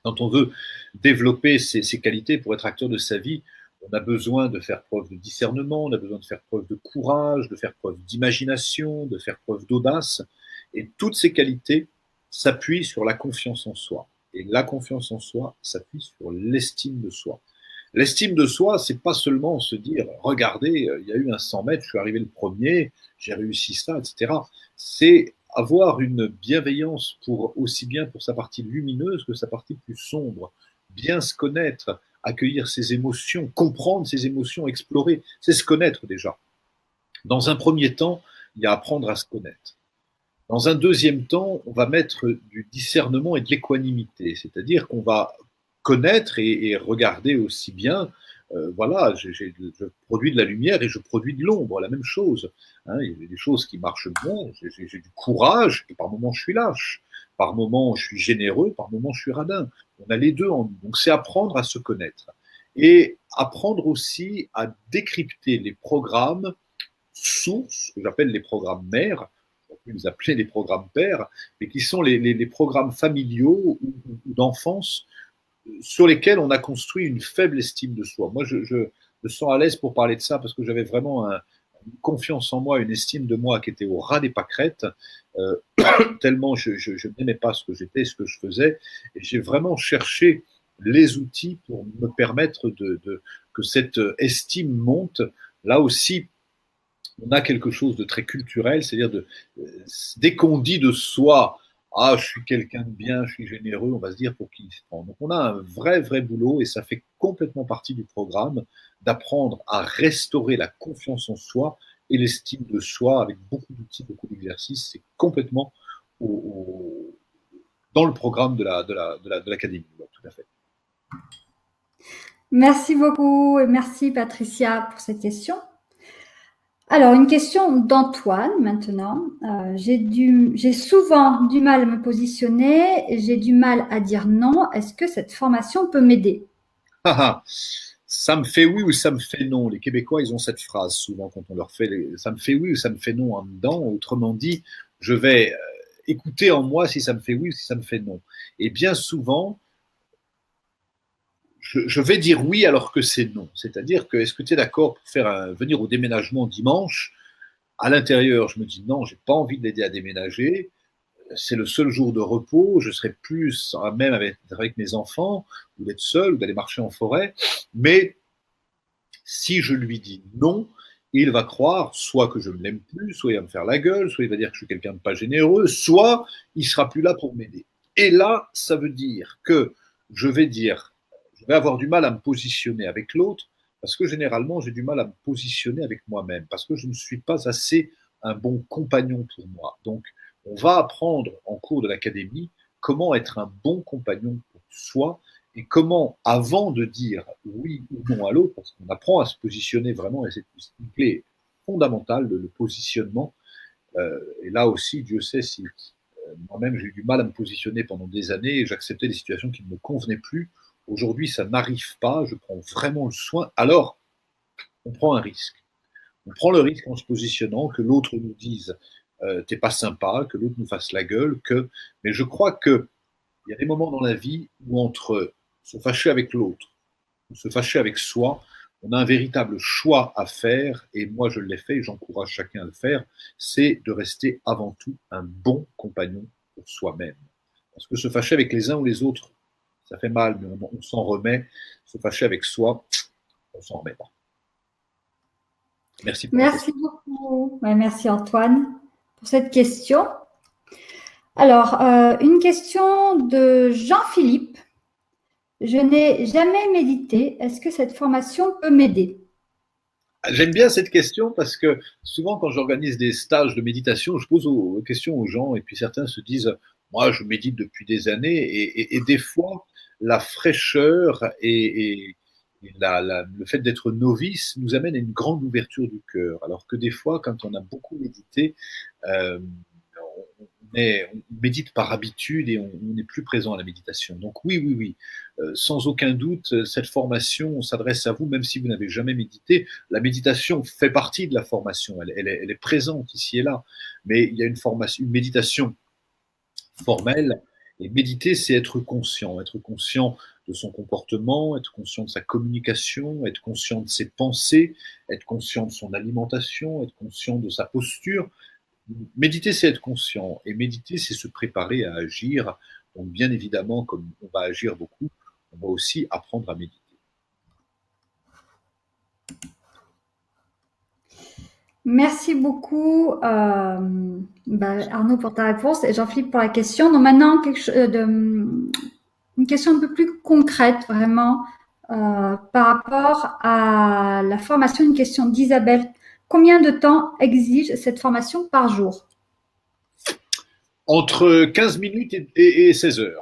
quand on veut développer ses qualités pour être acteur de sa vie, on a besoin de faire preuve de discernement, on a besoin de faire preuve de courage, de faire preuve d'imagination, de faire preuve d'audace. Et toutes ces qualités s'appuient sur la confiance en soi. Et la confiance en soi s'appuie sur l'estime de soi. L'estime de soi, c'est pas seulement se dire, regardez, il y a eu un 100 mètres, je suis arrivé le premier, j'ai réussi ça, etc. C'est avoir une bienveillance aussi bien pour sa partie lumineuse que sa partie plus sombre. Bien se connaître, accueillir ses émotions, comprendre ses émotions, explorer, c'est se connaître déjà. Dans un premier temps, il y a apprendre à se connaître. Dans un deuxième temps, on va mettre du discernement et de l'équanimité, c'est-à-dire qu'on va connaître et regarder aussi bien, voilà, je produis de la lumière et je produis de l'ombre, la même chose. Hein, il y a des choses qui marchent bien, j'ai du courage, et par moments je suis lâche, par moments je suis généreux, par moments je suis radin. On a les deux en nous. Donc c'est apprendre à se connaître. Et apprendre aussi à décrypter les programmes sources, que j'appelle les programmes mères, on peut les appeler les programmes pères, mais qui sont les programmes familiaux ou d'enfance sur lesquels on a construit une faible estime de soi. Moi, je me sens à l'aise pour parler de ça parce que j'avais vraiment une confiance en moi, une estime de moi qui était au ras des pâquerettes, tellement je n'aimais pas ce que j'étais, ce que je faisais, et j'ai vraiment cherché les outils pour me permettre que cette estime monte. Là aussi, on a quelque chose de très culturel, c'est-à-dire dès qu'on dit de soi, ah, je suis quelqu'un de bien, je suis généreux, on va se dire pour qui il se prend. Donc on a un vrai, vrai boulot et ça fait complètement partie du programme d'apprendre à restaurer la confiance en soi et l'estime de soi avec beaucoup d'outils, beaucoup d'exercices. C'est complètement dans le programme de l'académie. Tout à fait. Merci beaucoup et merci Patricia pour cette question. Alors, une question d'Antoine maintenant. J'ai souvent du mal à me positionner, j'ai du mal à dire non. Est-ce que cette formation peut m'aider? Ça me fait oui ou ça me fait non. Les Québécois, ils ont cette phrase souvent quand on leur fait ça me fait oui ou ça me fait non en dedans. Autrement dit, je vais écouter en moi si ça me fait oui ou si ça me fait non. Et bien souvent, je vais dire oui alors que c'est non. C'est-à-dire que est-ce que tu es d'accord pour venir au déménagement dimanche? À l'intérieur, je me dis non, j'ai pas envie de l'aider à déménager. C'est le seul jour de repos. Je serai plus à même avec mes enfants ou d'être seul ou d'aller marcher en forêt. Mais si je lui dis non, il va croire soit que je ne l'aime plus, soit il va me faire la gueule, soit il va dire que je suis quelqu'un de pas généreux, soit il sera plus là pour m'aider. Et là, ça veut dire que je vais avoir du mal à me positionner avec l'autre, parce que généralement, j'ai du mal à me positionner avec moi-même, parce que je ne suis pas assez un bon compagnon pour moi. Donc, on va apprendre en cours de l'académie comment être un bon compagnon pour soi et comment, avant de dire oui ou non à l'autre, parce qu'on apprend à se positionner vraiment, et c'est une clé fondamentale, le positionnement. Et là aussi, Dieu sait si moi-même j'ai eu du mal à me positionner pendant des années et j'acceptais des situations qui ne me convenaient plus. Aujourd'hui, ça n'arrive pas, je prends vraiment le soin. Alors, on prend un risque. On prend le risque en se positionnant, que l'autre nous dise t'es pas sympa, que l'autre nous fasse la gueule, mais je crois que il y a des moments dans la vie où entre se fâcher avec l'autre ou se fâcher avec soi, on a un véritable choix à faire, et moi je l'ai fait et j'encourage chacun à le faire, c'est de rester avant tout un bon compagnon pour soi-même. Parce que se fâcher avec les uns ou les autres, ça fait mal, mais on s'en remet. Se fâcher avec soi, on s'en remet pas. Merci pour la question. Merci beaucoup. Ouais, merci Antoine pour cette question. Alors, une question de Jean-Philippe. Je n'ai jamais médité. Est-ce que cette formation peut m'aider? J'aime bien cette question parce que souvent, quand j'organise des stages de méditation, je pose aux questions aux gens et puis certains se disent moi, je médite depuis des années et des fois, la fraîcheur et le fait d'être novice nous amène à une grande ouverture du cœur. Alors que des fois, quand on a beaucoup médité, euh, on médite par habitude et on n'est plus présent à la méditation. Donc oui, oui, oui, sans aucun doute, cette formation s'adresse à vous, même si vous n'avez jamais médité. La méditation fait partie de la formation, elle est présente ici et là, mais il y a une méditation formelle. Et méditer, c'est être conscient de son comportement, être conscient de sa communication, être conscient de ses pensées, être conscient de son alimentation, être conscient de sa posture. Méditer, c'est être conscient. Et méditer, c'est se préparer à agir. Donc, bien évidemment, comme on va agir beaucoup, on va aussi apprendre à méditer. Merci beaucoup, Arnaud, pour ta réponse et Jean-Philippe pour la question. Donc maintenant, une question un peu plus concrète, vraiment, par rapport à la formation. Une question d'Isabelle. Combien de temps exige cette formation par jour? Entre 15 minutes et 16 heures.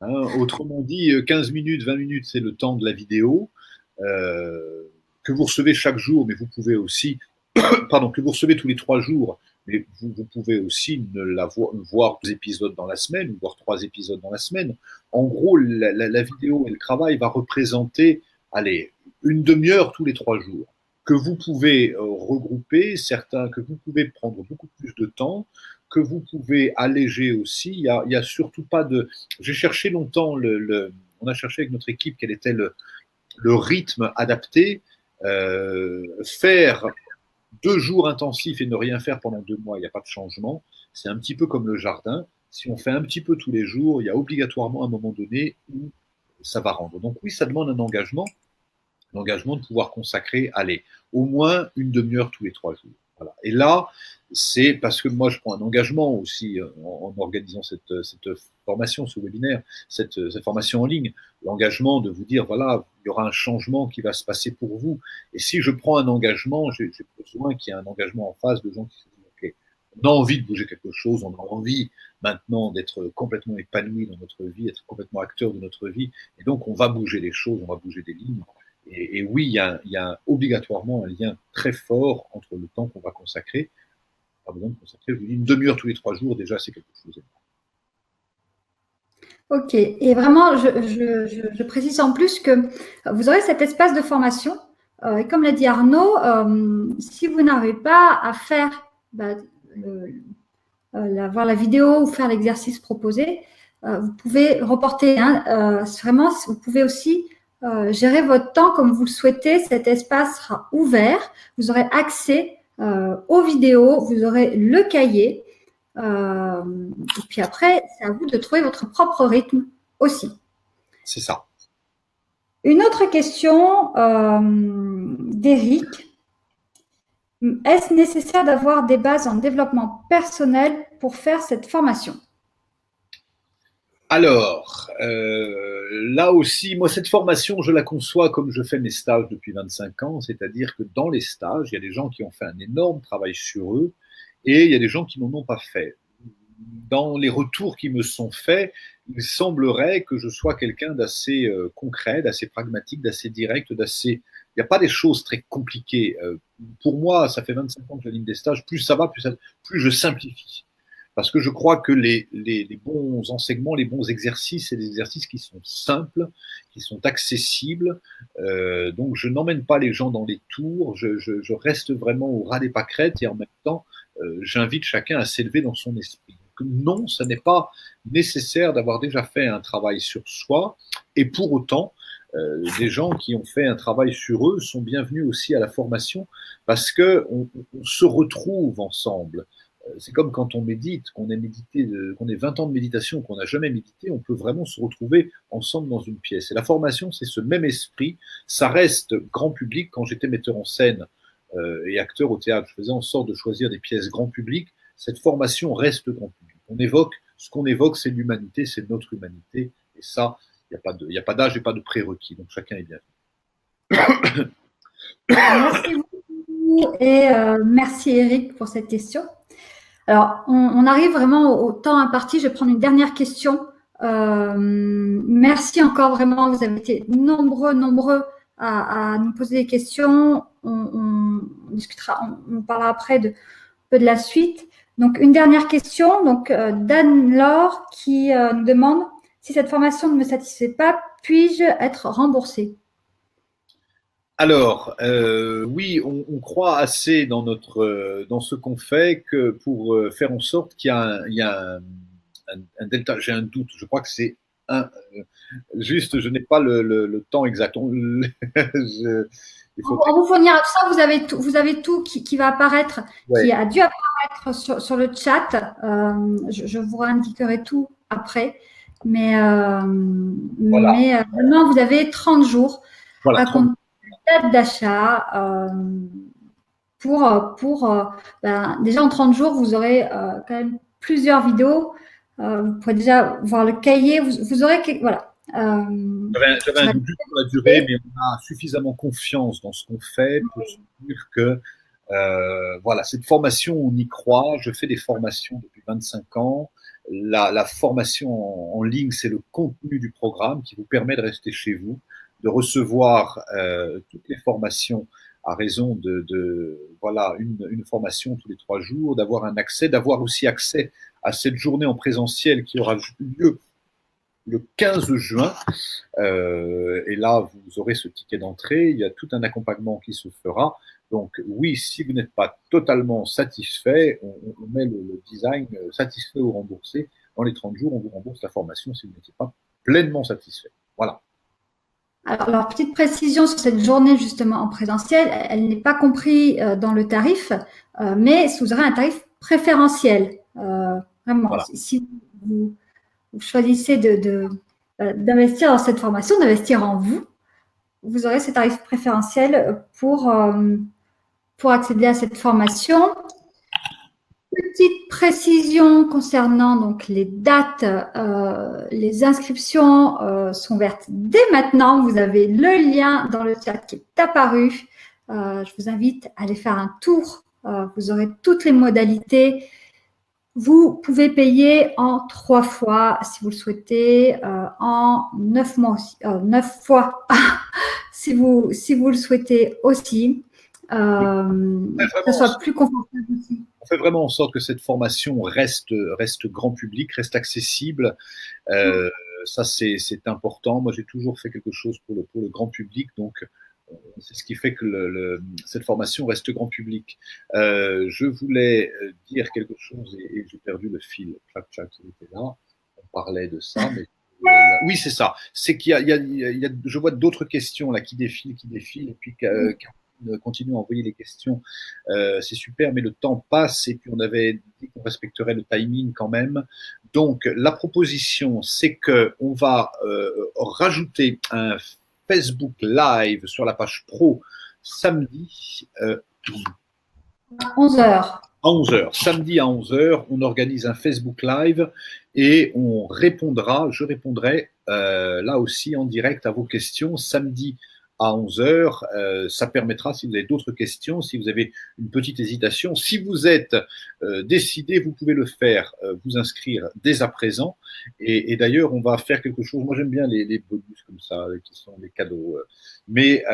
Hein, autrement dit, 15 minutes, 20 minutes, c'est le temps de la vidéo que vous recevez chaque jour, mais vous pouvez aussi, pardon, que vous recevez tous les 3 jours, mais vous pouvez aussi voir 2 épisodes dans la semaine ou voir 3 épisodes dans la semaine. En gros, la vidéo et le travail va représenter, allez, une demi-heure tous les 3 jours, que vous pouvez regrouper, certains, que vous pouvez prendre beaucoup plus de temps, que vous pouvez alléger aussi. Il y a surtout pas de. J'ai cherché longtemps on a cherché avec notre équipe quel était le rythme adapté. Faire 2 jours intensifs et ne rien faire pendant 2 mois, il n'y a pas de changement. C'est un petit peu comme le jardin. Si on fait un petit peu tous les jours, il y a obligatoirement un moment donné où ça va rendre. Donc oui, ça demande un engagement, l'engagement de pouvoir consacrer, allez, au moins une demi-heure tous les 3 jours. Voilà. Et là, c'est parce que moi, je prends un engagement aussi en organisant cette formation, ce webinaire, cette formation en ligne, l'engagement de vous dire, voilà, il y aura un changement qui va se passer pour vous. Et si je prends un engagement, j'ai besoin qu'il y ait un engagement en face de gens qui se disent, OK, on a envie de bouger quelque chose, on a envie maintenant d'être complètement épanoui dans notre vie, être complètement acteur de notre vie. Et donc, on va bouger les choses, on va bouger des lignes. Et oui, il y a obligatoirement un lien très fort entre le temps qu'on va consacrer. Pas besoin de consacrer, je vous dis, une demi-heure tous les 3 jours, déjà, c'est quelque chose. Ok, et vraiment, je précise en plus que vous aurez cet espace de formation. Et comme l'a dit Arnaud, si vous n'arrivez pas à faire voir la vidéo ou faire l'exercice proposé, vous pouvez reporter. Vraiment, vous pouvez aussi gérer votre temps comme vous le souhaitez. Cet espace sera ouvert. Vous aurez accès aux vidéos, vous aurez le cahier. Et puis après, c'est à vous de trouver votre propre rythme aussi. C'est ça. Une autre question d'Éric. Est-ce nécessaire d'avoir des bases en développement personnel pour faire cette formation? Alors, là aussi, moi, cette formation, je la conçois comme je fais mes stages depuis 25 ans, c'est-à-dire que dans les stages, il y a des gens qui ont fait un énorme travail sur eux et il y a des gens qui n'en ont pas fait. Dans les retours qui me sont faits, il semblerait que je sois quelqu'un d'assez concret, d'assez pragmatique, d'assez direct, d'assez... Il n'y a pas des choses très compliquées. Pour moi, ça fait 25 ans que j'anime des stages, plus ça va, plus je simplifie. Parce que je crois que les bons enseignements, les bons exercices, c'est des exercices qui sont simples, qui sont accessibles. Donc, je n'emmène pas les gens dans les tours, je reste vraiment au ras des pâquerettes et en même temps, j'invite chacun à s'élever dans son esprit. Donc, non, ce n'est pas nécessaire d'avoir déjà fait un travail sur soi et pour autant, des gens qui ont fait un travail sur eux sont bienvenus aussi à la formation parce qu'on se retrouve ensemble. C'est comme quand on médite, qu'on ait 20 ans de méditation, qu'on n'a jamais médité, on peut vraiment se retrouver ensemble dans une pièce. Et la formation, c'est ce même esprit. Ça reste grand public. Quand j'étais metteur en scène et acteur au théâtre, je faisais en sorte de choisir des pièces grand public. Cette formation reste grand public. Ce qu'on évoque, c'est l'humanité, c'est notre humanité. Et ça, il n'y a pas d'âge et pas de prérequis. Donc chacun est bienvenu. Merci beaucoup et merci Eric pour cette question. Alors, on arrive vraiment au temps imparti. Je vais prendre une dernière question. Merci encore vraiment. Vous avez été nombreux à nous poser des questions. On discutera, on parlera après de la suite. Donc, une dernière question. Donc, Dan-Laure qui nous demande si cette formation ne me satisfait pas, puis-je être remboursée? Alors, oui, on croit assez dans dans ce qu'on fait que pour faire en sorte qu'il y a un delta. J'ai un doute. Je crois que c'est juste, je n'ai pas le temps exact. On vous fournira tout ça. Vous avez tout qui va apparaître, qui a dû apparaître sur le chat. Je vous indiquerai tout après. Mais maintenant, vous avez 30 jours à compter date d'achat déjà en 30 jours, vous aurez quand même plusieurs vidéos. Vous pourrez déjà voir le cahier. Vous aurez voilà. J'avais un doute sur la durée, mais on a suffisamment confiance dans ce qu'on fait pour se dire que voilà, cette formation, on y croit. Je fais des formations depuis 25 ans. La formation en ligne, c'est le contenu du programme qui vous permet de rester chez vous, de recevoir toutes les formations à raison voilà, une formation tous les 3 jours, d'avoir aussi accès à cette journée en présentiel qui aura lieu le 15 juin. Et là, vous aurez ce ticket d'entrée. Il y a tout un accompagnement qui se fera. Donc oui, si vous n'êtes pas totalement satisfait, on met le design satisfait ou remboursé. Dans les 30 jours, on vous rembourse la formation si vous n'étiez pas pleinement satisfait. Voilà. Alors, petite précision sur cette journée justement en présentiel, elle n'est pas comprise dans le tarif, mais vous aurez un tarif préférentiel. Vraiment, voilà. Si vous choisissez d'investir dans cette formation, d'investir en vous, vous aurez ce tarif préférentiel pour pour accéder à cette formation. Petite précision concernant donc les dates, les inscriptions sont ouvertes dès maintenant. Vous avez le lien dans le chat qui est apparu. Je vous invite à aller faire un tour. Vous aurez toutes les modalités. Vous pouvez payer en 3 fois si vous le souhaitez, en 9 mois aussi, 9 fois si vous le souhaitez aussi. Que ce soit plus confortable aussi. On fait vraiment en sorte que cette formation reste grand public, reste accessible. Ça, c'est important. Moi, j'ai toujours fait quelque chose pour le grand public, donc c'est ce qui fait que cette formation reste grand public. Je voulais dire quelque chose et j'ai perdu le fil. Tchac, il était là. On parlait de ça, mais oui, c'est ça. C'est qu'il y a, je vois d'autres questions là qui défilent, et puis continue à envoyer les questions. C'est super, mais le temps passe et puis on avait dit qu'on respecterait le timing quand même. Donc, la proposition, c'est qu'on va rajouter un Facebook Live sur la page pro samedi à 11h. À 11h. Samedi à 11h, on organise un Facebook Live et je répondrai là aussi en direct à vos questions samedi à 11h. Ça permettra, si vous avez d'autres questions, si vous avez une petite hésitation, si vous êtes décidé, vous pouvez le faire, vous inscrire dès à présent. Et d'ailleurs, on va faire quelque chose. Moi, j'aime bien les bonus comme ça, qui sont des cadeaux. Mais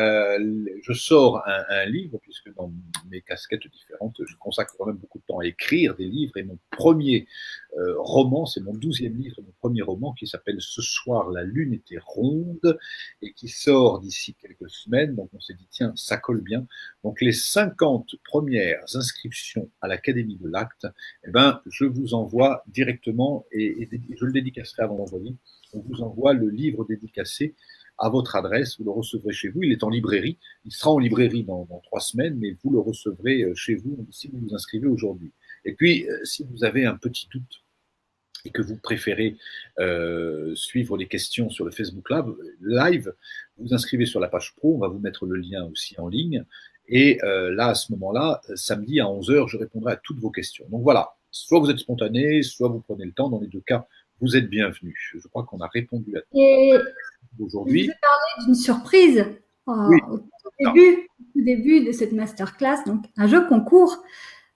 je sors un livre, puisque dans mes casquettes différentes, je consacre quand même beaucoup de temps à écrire des livres. Et mon premier roman, c'est mon 12e livre, mon premier roman, qui s'appelle « Ce soir, la lune était ronde » et qui sort d'ici quelques semaines. Donc, on s'est dit, tiens, ça colle bien. Donc, les 50 premières inscriptions à l'Académie de l'Acte, eh ben, je vous envoie directement, et je le dédicacerai avant d'envoyer, on vous envoie le livre dédicacé à votre adresse, vous le recevrez chez vous, il est en librairie, il sera en librairie dans 3 semaines, mais vous le recevrez chez vous si vous vous inscrivez aujourd'hui. Et puis, si vous avez un petit doute et que vous préférez suivre les questions sur le Facebook Live, vous inscrivez sur la page pro, on va vous mettre le lien aussi en ligne, et là, à ce moment-là, samedi à 11h, je répondrai à toutes vos questions. Donc voilà, soit vous êtes spontané, soit vous prenez le temps, dans les 2 cas, vous êtes bienvenus. Je crois qu'on a répondu à tout aujourd'hui. Je vais parler d'une surprise Oui. au tout début de cette masterclass, donc un jeu concours.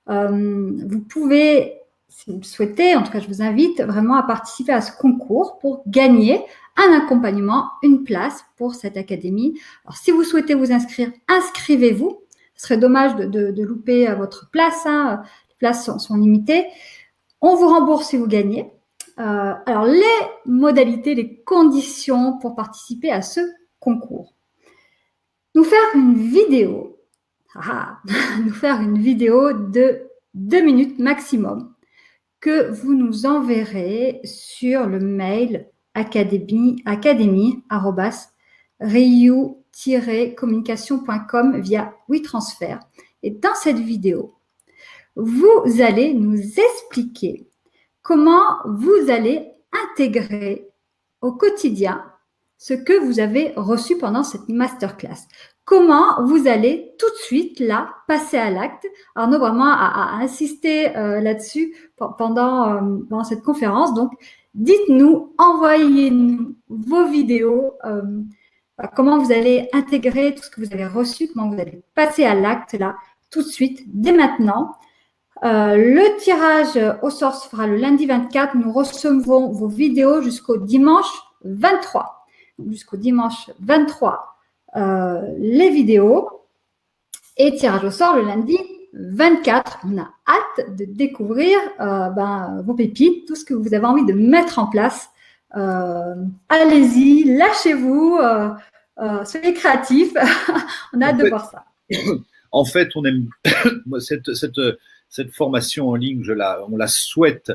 Vous pouvez, si vous le souhaitez, en tout cas je vous invite vraiment à participer à ce concours pour gagner un accompagnement, une place pour cette académie. Alors si vous souhaitez vous inscrire, inscrivez-vous. Ce serait dommage de louper votre place, hein. Les places sont limitées. On vous rembourse si vous gagnez. Alors les modalités, les conditions pour participer à ce concours. Nous faire une vidéo. Nous faire une vidéo de 2 minutes maximum que vous nous enverrez sur le mail academy@riu-communication.com via WeTransfer. Et dans cette vidéo, vous allez nous expliquer comment vous allez intégrer au quotidien ce que vous avez reçu pendant cette masterclass. Comment vous allez tout de suite, là, passer à l'acte. Arnaud vraiment a insisté là-dessus pendant cette conférence. Donc, dites-nous, envoyez-nous vos vidéos, comment vous allez intégrer tout ce que vous avez reçu, comment vous allez passer à l'acte, là, tout de suite, dès maintenant. Le tirage au sort se fera le lundi 24. Nous recevrons vos vidéos jusqu'au dimanche 23. Jusqu'au dimanche 23, les vidéos. Et tirage au sort le lundi 24. On a hâte de découvrir vos pépites, tout ce que vous avez envie de mettre en place. Allez-y, lâchez-vous, soyez créatifs. On a hâte de voir ça. En fait, on aime cette formation en ligne, on la souhaite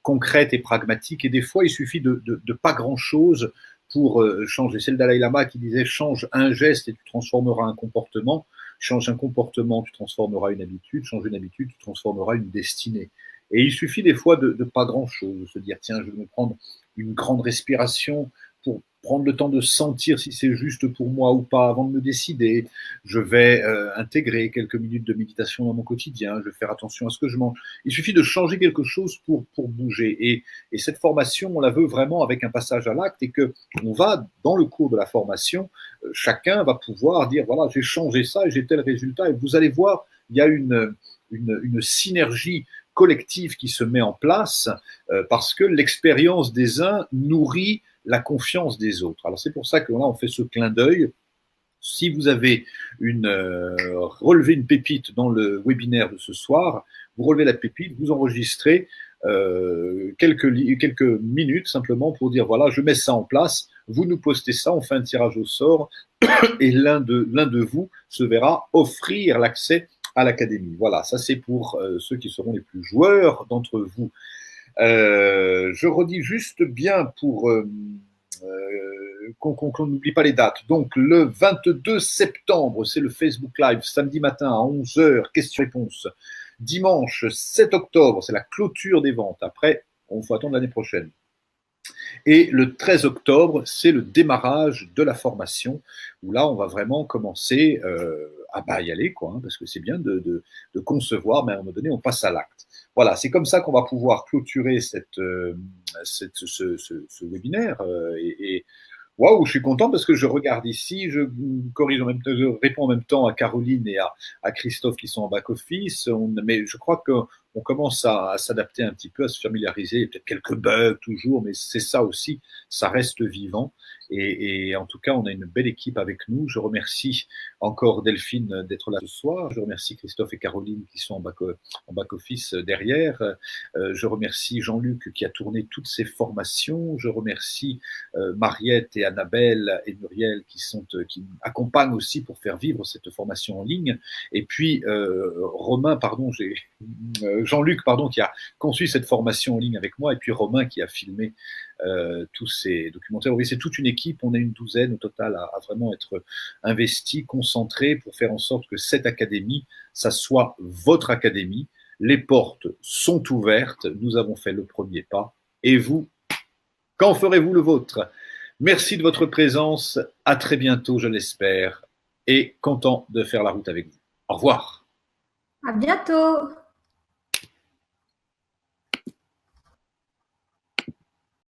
concrète et pragmatique. Et des fois, il suffit de pas grand-chose pour changer. C'est le Dalai Lama qui disait « change un geste et tu transformeras un comportement. Change un comportement, tu transformeras une habitude. Change une habitude, tu transformeras une destinée. » Et il suffit des fois de pas grand-chose, de se dire « tiens, je vais me prendre une grande respiration pour prendre le temps de sentir si c'est juste pour moi ou pas avant de me décider. Je vais intégrer quelques minutes de méditation dans mon quotidien. Je vais faire attention à ce que je mange. Il suffit de changer quelque chose pour bouger. Et cette formation, on la veut vraiment avec un passage à l'acte et que on va, dans le cours de la formation, chacun va pouvoir dire, voilà, j'ai changé ça et j'ai tel résultat. Et vous allez voir, il y a une synergie collective qui se met en place parce que l'expérience des uns nourrit la confiance des autres. Alors c'est pour ça que là on fait ce clin d'œil. Si vous avez relevé une pépite dans le webinaire de ce soir, vous relevez la pépite, vous enregistrez quelques minutes simplement pour dire voilà, je mets ça en place, vous nous postez ça, on fait un tirage au sort et l'un de vous se verra offrir l'accès à l'académie. Voilà, ça c'est pour ceux qui seront les plus joueurs d'entre vous. Je redis juste bien pour qu'on n'oublie pas les dates. Donc, le 22 septembre, c'est le Facebook Live, samedi matin à 11h, questions-réponses. Dimanche 7 octobre, c'est la clôture des ventes. Après, on faut attendre l'année prochaine. Et le 13 octobre, c'est le démarrage de la formation, où là, on va vraiment commencer à y aller, quoi, hein, parce que c'est bien de concevoir, mais à un moment donné, on passe à l'acte. Voilà, c'est comme ça qu'on va pouvoir clôturer ce webinaire. Et waouh, je suis content parce que je regarde ici, je corrige en même temps, je réponds en même temps à Caroline et à Christophe qui sont en back-office. Mais je crois qu'on commence à s'adapter un petit peu, à se familiariser. Il y a peut-être quelques bugs toujours, mais c'est ça aussi, ça reste vivant. Et en tout cas, on a une belle équipe avec nous. Je remercie encore Delphine d'être là ce soir. Je remercie Christophe et Caroline qui sont en back-office derrière. Je remercie Jean-Luc qui a tourné toutes ces formations. Je remercie Mariette et Annabelle et Muriel qui accompagnent aussi pour faire vivre cette formation en ligne. Et puis Jean-Luc qui a conçu cette formation en ligne avec moi, et puis Romain qui a filmé tous ces documentaires. Oui, c'est toute une équipe, on est une douzaine au total à vraiment être investis, concentrés pour faire en sorte que cette académie, ça soit votre académie. Les portes sont ouvertes, nous avons fait le premier pas. Et vous, quand ferez-vous le vôtre? Merci de votre présence, à très bientôt, je l'espère, et content de faire la route avec vous. Au revoir. À bientôt.